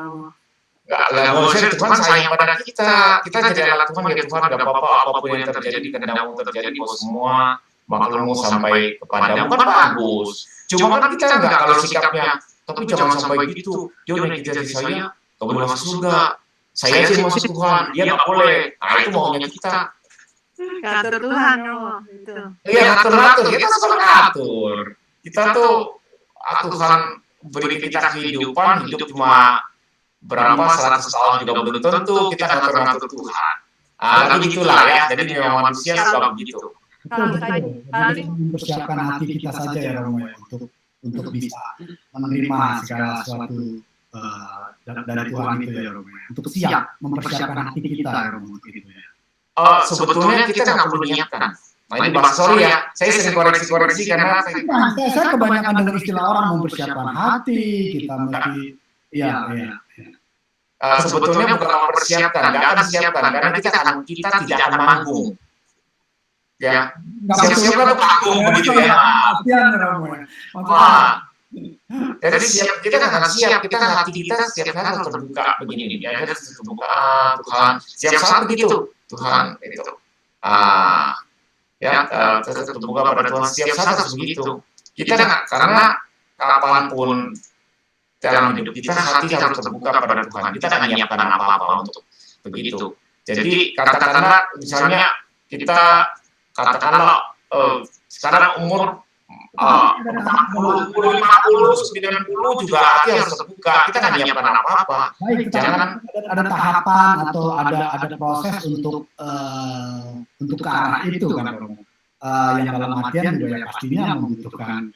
Nggak usah, Tuhan sayang pada kita jadi alat Tuhan, ya Tuhan, nggak apa-apa, apapun yang terjadi, kehendak-Mu terjadi buat semua, makhluk-Mu sampai kepadamu, kan bagus. Cuma kan kita nggak, kalau sikapnya, tapi jangan sampai gitu, dia menyakiti hati saya, nggak boleh masuk surga, saya sih masuk Tuhan, dia nggak boleh. Nah itu maunya kita. Kata Tuhan, itu. Iya, ngatur-ngatur, kita suka ngatur. Kita tuh, Tuhan beri kita kehidupan, hidup cuma berapa 100 tahun juga belum tentu, kita ngatur-ngatur Tuhan. Tapi gitulah ya, jadi memang manusia suka begitu. Kalau saya Mempersiapkan hati kita saja ya Romo, untuk bisa menerima segala sesuatu dari Tuhan itu ya Romo, untuk siap mempersiapkan hati kita ya Romo, gitu ya. Sebetulnya kita nggak perlu menyiapkan. Nah ini Bang, sorry ya, saya sering koreksi karena saya kebanyakan dengar istilah orang mempersiapkan hati, kita mesti, ya. Sebetulnya bukan mempersiapkan, nggak akan siapkan, karena kita tidak akan manggung. Ya, siap-siap kan panggung begitu ya. Jadi kita akan siap, kita hati kita setiap hari harus terbuka begini ya, harus terbuka Tuhan, siap saat begitu Tuhan itu. Terbuka pada Tuhan, setiap saat harus begitu. Kita karena kapanpun dalam hidup kita hati harus terbuka pada Tuhan. Kita akan menyiapkan apa-apa untuk begitu. Jadi katakanlah misalnya kita katakanlah sekarang umur 40, 50, 90 juga hati harus terbuka. Kita nggak menyiapkan apa-apa. Baik, jangan ada tahapan atau ada proses untuk ke arah itu kan, yang dalam artian juga ya pastinya membutuhkan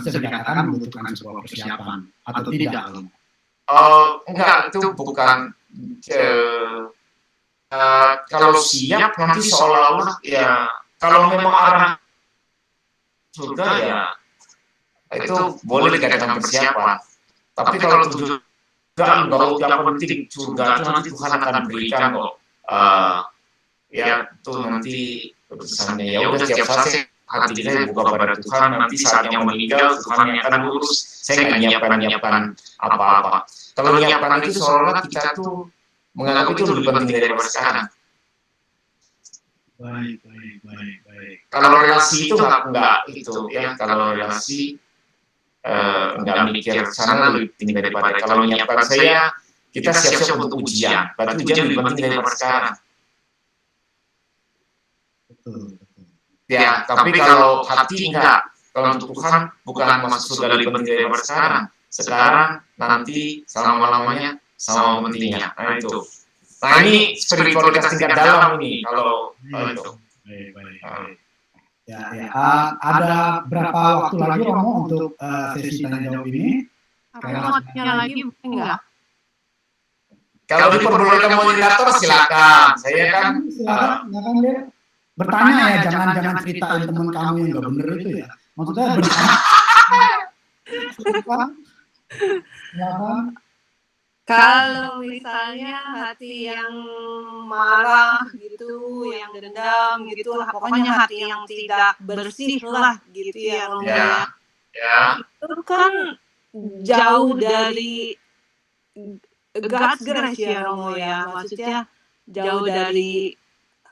bisa dikatakan membutuhkan sebuah persiapan atau tidak? Enggak, itu bukan. Kalau siap nanti seolah-olah ya, kalau memang arah surga ya itu boleh dikatakan persiapan. Tapi kalau tujuan yang penting surga itu nanti Tuhan akan berikan kok. Ya itu nanti keputusannya ya udah, setiap saat hati saya buka pada Tuhan, nanti saatnya meninggal Tuhan yang akan urus. Saya nggak menyiapkan apa-apa. Kalau menyiapkan itu seolah-olah kita tuh menganggap itu lebih penting daripada sekarang. Baik. Kalau relasi itu nggak itu ya, kalau relasi nggak mikir sana lebih tinggi daripada. Kalau menyiapkan saya, kita siap-siap untuk ujian, berarti ujian lebih penting daripada sekarang. Betul. Ya, tapi kalau hati enggak, kalau untuk Tuhan bukan masuk surga lebih penting daripada sekarang. Sekarang, nanti, selama-lamanya, sama pentingnya. Nah itu. Nah ini spiritualitas tingkat dalam ini, kalau itu. Baik. Ya. Ada berapa waktu lagi Romo untuk sesi tanya jawab ini? Aku mau tanya lagi enggak? Kalau diperbolehkan moderator silakan. Saya kan silakan deh. Bertanya ya, jangan ceritain teman kamu yang nggak bener itu ya. Maksudnya bertanya. Silakan. Kalau misalnya hati yang marah gitu, yang dendam gitu, pokoknya hati yang tidak bersih lah gitu ya, Romo ya. Itu kan jauh dari God's grace ya, Romo ya. Maksudnya jauh dari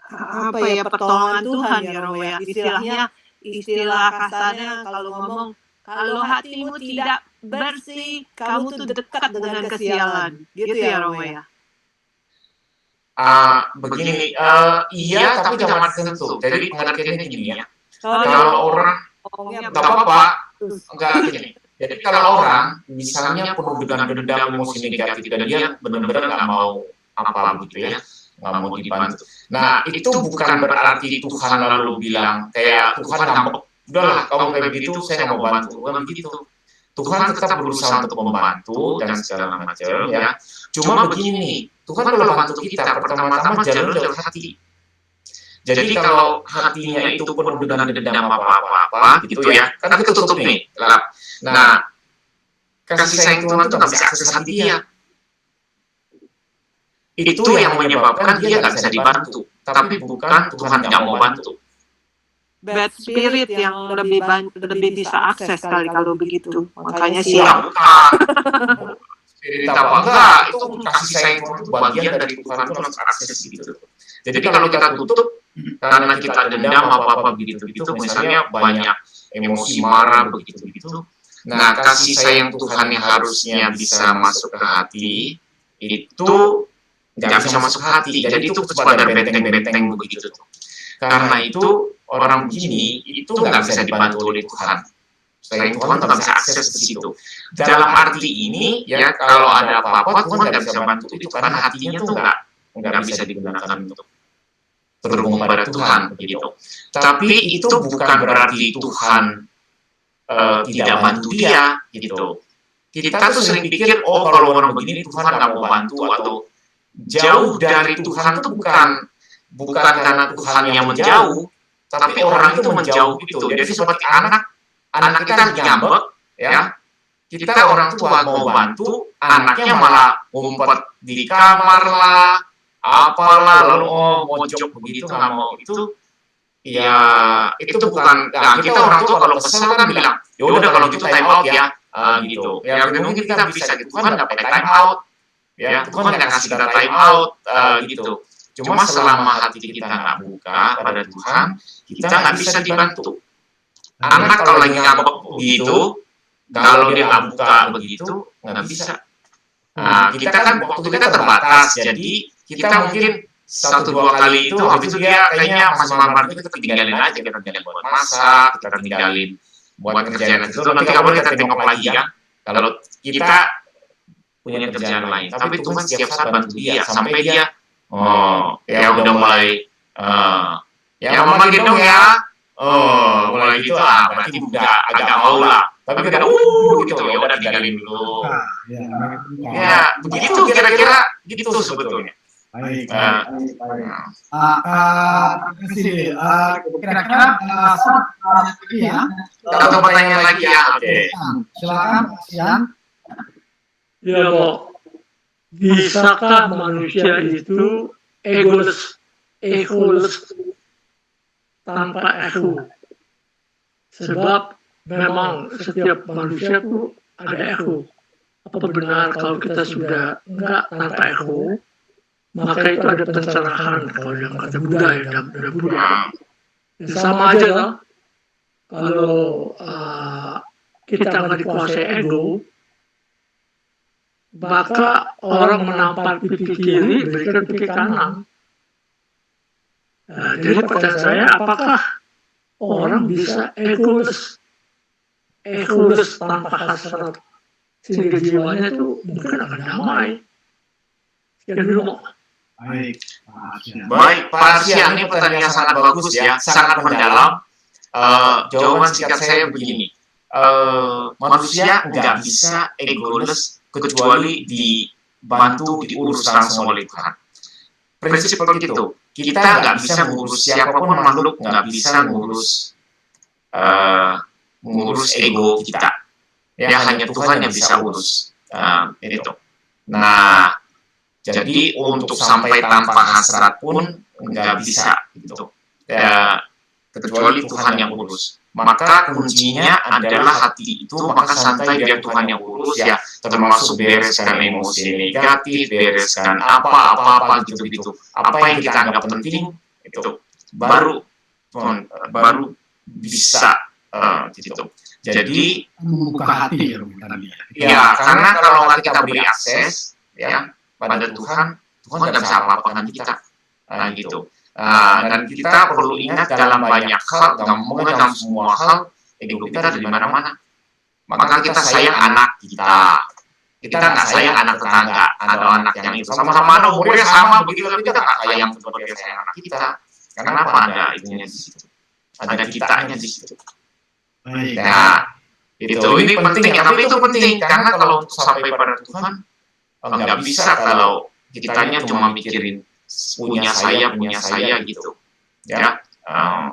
apa ya, pertolongan Tuhan ya, Romo ya. Istilah kasarnya kalau ngomong, kalau hatimu tidak bersih, kamu tuh dekat dengan kesialan, gitu ya, Romo ya. Begini, iya tapi jangan tertentu. Jadi pengertiannya gini ya. Kalau orang nggak apa-apa, nggak gini. Jadi kalau orang misalnya penuh dengan dendam, emosi negatif dan dia benar-benar nggak mau apa gitu ya, nggak mau dibantu. Nah itu bukan berarti Tuhan lalu bilang kayak Tuhan ngambek, udahlah kamu kayak begitu, saya nggak mau bantu, bukan begitu. Tuhan tetap berusaha untuk membantu dan segala macam ya. Cuma begini, Tuhan kalau bantu kita pertama-tama jalur lewat hati. Jadi kalau hatinya itu penuh dengan dendam apa-apa gitu ya, kan kita tutup nih. Nah, kasih sayang Tuhan itu nggak bisa akses hati dia. Itu yang menyebabkan dia nggak bisa dibantu. Tapi bukan Tuhan nggak mau bantu. Bad spirit yang lebih bisa akses kali kalau begitu. Makanya siap. Spirit apa enggak? Itu kasih sayang Tuhan itu bagian dari Tuhan itu harus akses gitu. Jadi kalau kita tutup karena kita dendam apa-apa begitu, misalnya banyak emosi marah begitu. Nah, kasih sayang Tuhan yang harusnya bisa masuk ke hati itu nggak bisa masuk ke hati. Jadi itu sebagai benteng-benteng begitu. Karena itu orang begini itu nggak bisa dibantu oleh Tuhan. Sayang Tuhan nggak bisa akses ke situ. Dalam arti ini ya kalau ada apa-apa Tuhan nggak bisa bantu itu karena hatinya tuh nggak bisa digunakan untuk terhubung pada Tuhan begitu. Tapi itu bukan berarti Tuhan tidak bantu dia gitu. Kita tuh sering pikir kalau orang begini Tuhan nggak mau bantu atau jauh dari Tuhan itu bukan karena Tuhan yang menjauh, tapi orang itu menjauh gitu. Jadi seperti anak kita ngambek ya, kita orang tua mau bantu, anaknya malah ngumpet di kamar lah, apalah, lalu mojok begitu nggak mau itu. Ya itu bukan. Nah, kita orang tua kalau kesel kan bilang, ya udah kalau gitu time out ya, gitu. Ya mungkin kita bisa gitu, Tuhan nggak pakai time out, ya Tuhan nggak kasih kita time out, gitu. Cuma selama hati kita nggak buka pada Tuhan, kita nggak bisa dibantu. Anak kalau lagi ngambek begitu, kalau dia nggak buka begitu, nggak bisa. Nah, kita kan waktu kita terbatas, jadi kita mungkin 1-2 kali itu, habis itu dia kayaknya Mas Marmar itu kita tinggalin aja, kita tinggalin buat masak, kita tinggalin buat kerjaan itu, nanti kamu kita tengok lagi ya. Kalau kita punya kerjaan lain, tapi Tuhan setiap saat bantu dia, sampai dia ya udah mulai ya mama gendong ya, mulai gitu berarti udah agak mau lah, tapi kita gitu ya udah tinggalin dulu. Ya begitu kira-kira gitu sebetulnya. Baik. Kira-kira ya. Atau pertanyaan lagi ya. Oke. Silakan, Sian. Ya, Pak. Bisakah manusia itu egois tanpa ego? Sebab memang setiap manusia itu ada ego. Apa benar kalau kita sudah enggak tanpa ego, maka itu ada pencerahan kalau dalam kata Buddha ya, dalam Buddha. Ya, sama aja lah. Kalau kita nggak dikuasai ego, maka orang menampar pipi kiri, berikan pipi kanan. Nah, jadi pertanyaan saya, apakah orang bisa egois tanpa hasrat, sehingga jiwanya itu mungkin akan damai? Sekian dulu. Baik, Pak Arsian, ini pertanyaan yang sangat bagus ya, sangat mendalam. Jawaban singkat saya begini, manusia nggak bisa egois kecuali dibantu, diurus langsung oleh Tuhan. Prinsip begitu. Kita nggak bisa ngurus siapapun makhluk, nggak bisa ngurus ego kita. Ya hanya Tuhan yang bisa urus itu. Nah, jadi untuk sampai tanpa hasrat pun nggak bisa gitu. Kecuali Tuhan yang urus. Maka kuncinya adalah hati itu, maka santai biar Tuhan yang urus ya, termasuk bereskan emosi negatif, bereskan apa gitu. Apa yang kita anggap penting itu baru bisa gitu. Jadi membuka hati ya, karena kalau nanti kita beri akses ya pada Tuhan nggak bisa apa-apakan kita gitu. Dan kita perlu ingat dalam banyak hal, dalam semua hal, ego kita ada di mana-mana. Maka kita sayang anak kita nggak sayang anak tetangga, ada anak yang itu sama-sama umurnya sama begitu, tapi kita nggak sayang seperti sayang anak kita. Kenapa? Ada itunya di situ, ada kitanya di situ. Nah, ini penting ya, tapi itu penting karena kalau sampai pada Tuhan nggak bisa kalau kitanya cuma mikirin punya saya gitu ya.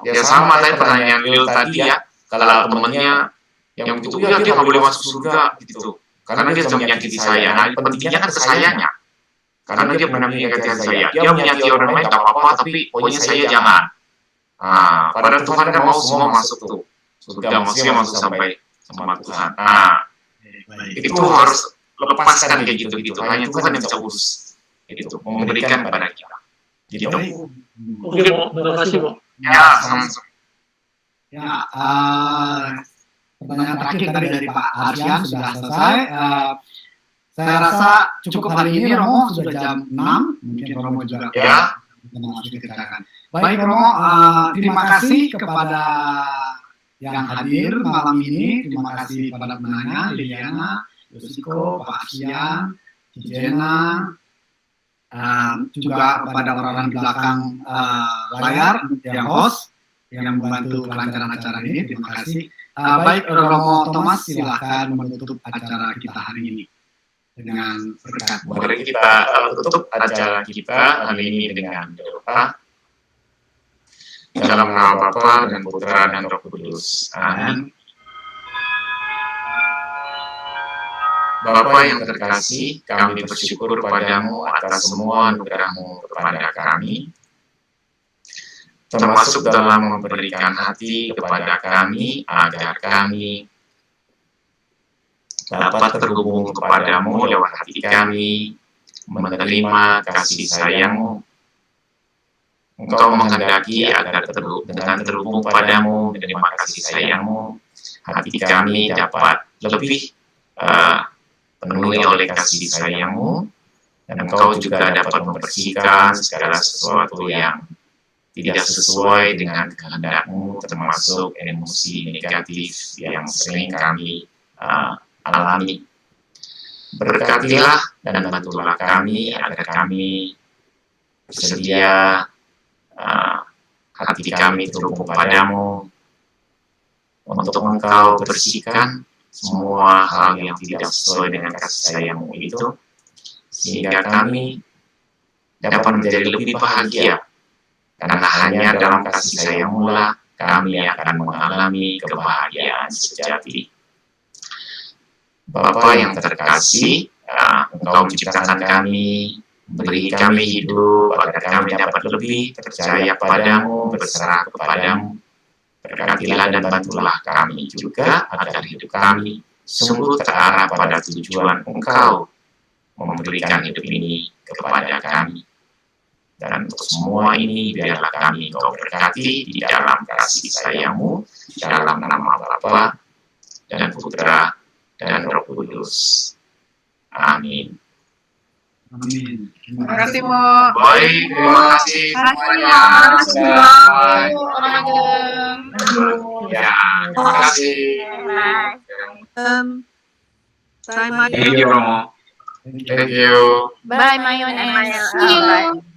Ya sama tadi pertanyaan Lil tadi ya, kalau temennya yang itu ya dia nggak boleh masuk surga gitu karena dia sudah menyakiti saya. Nah pentingnya kan ke sayanya, karena dia pernah menyakiti saya, dia menyakiti orang lain nggak apa-apa, tapi pokoknya saya jangan. Padahal Tuhan kan mau semua masuk tuh surga, maksudnya masuk sampai sama Tuhan. Itu harus lepaskan kayak gitu. Hanya Tuhan yang bisa urus itu, memberikan kepada kita. Gitu. Oke, terima kasih, Bu. Ya, sama-sama. Ya, pertanyaan terakhir tadi dari Pak Arsian sudah selesai. Saya rasa cukup hari ini, Romo, sudah jam 6. Mungkin Romo juga masuk dikerjakan. Baik, Romo, terima kasih kepada yang hadir malam ini. Terima kasih kepada penanya, Liliana, Yosiko, Pak Arsian, Jena, juga kepada orang-orang di belakang layar yang host yang membantu kelancaran acara ini. Terima kasih. Baik, Romo Thomas, silakan menutup acara kita hari ini dengan berkat. Mari kita tutup acara kita hari ini dengan doa. Dalam nama Bapa dan Putra dan Roh Kudus. Amin. Bapa yang terkasih, kami bersyukur padamu atas semua anugerah-Mu kepada kami, termasuk dalam memberikan hati kepada kami, agar kami dapat terhubung kepadamu lewat hati kami, menerima kasih sayang-Mu. Engkau menghendaki agar dengan terhubung padamu, menerima kasih sayang-Mu, hati kami dapat lebih penuhi oleh kasih sayang-Mu, dan Engkau juga dapat membersihkan segala sesuatu yang tidak sesuai dengan kehendak-Mu, termasuk emosi negatif yang sering kami alami. Berkatilah dan bantulah kami agar kami bersedia hati kami terhubung padamu untuk Engkau bersihkan semua hal yang tidak sesuai dengan kasih sayang-Mu itu, sehingga kami dapat menjadi lebih bahagia, karena hanya dalam kasih sayang-Mu lah kami akan mengalami kebahagiaan sejati. Bapa yang terkasih, Engkau menciptakan kami, beri kami hidup agar kami dapat lebih percaya padamu, berserah kepadamu. Berkatilah dan bantulah kami juga agar hidup kami sungguh terarah pada tujuan Engkau memberikan hidup ini kepada kami. Dan untuk semua ini biarlah kami Engkau berkati di dalam kasih sayang-Mu, dalam nama Bapa dan Putra dan Roh Kudus. Amin. Amin. Terima kasih, Mo. Baik, terima kasih semuanya. Ya, terima kasih. Saya Maya. Thank you, Romo. Thank you. Bye, Mayon and See you.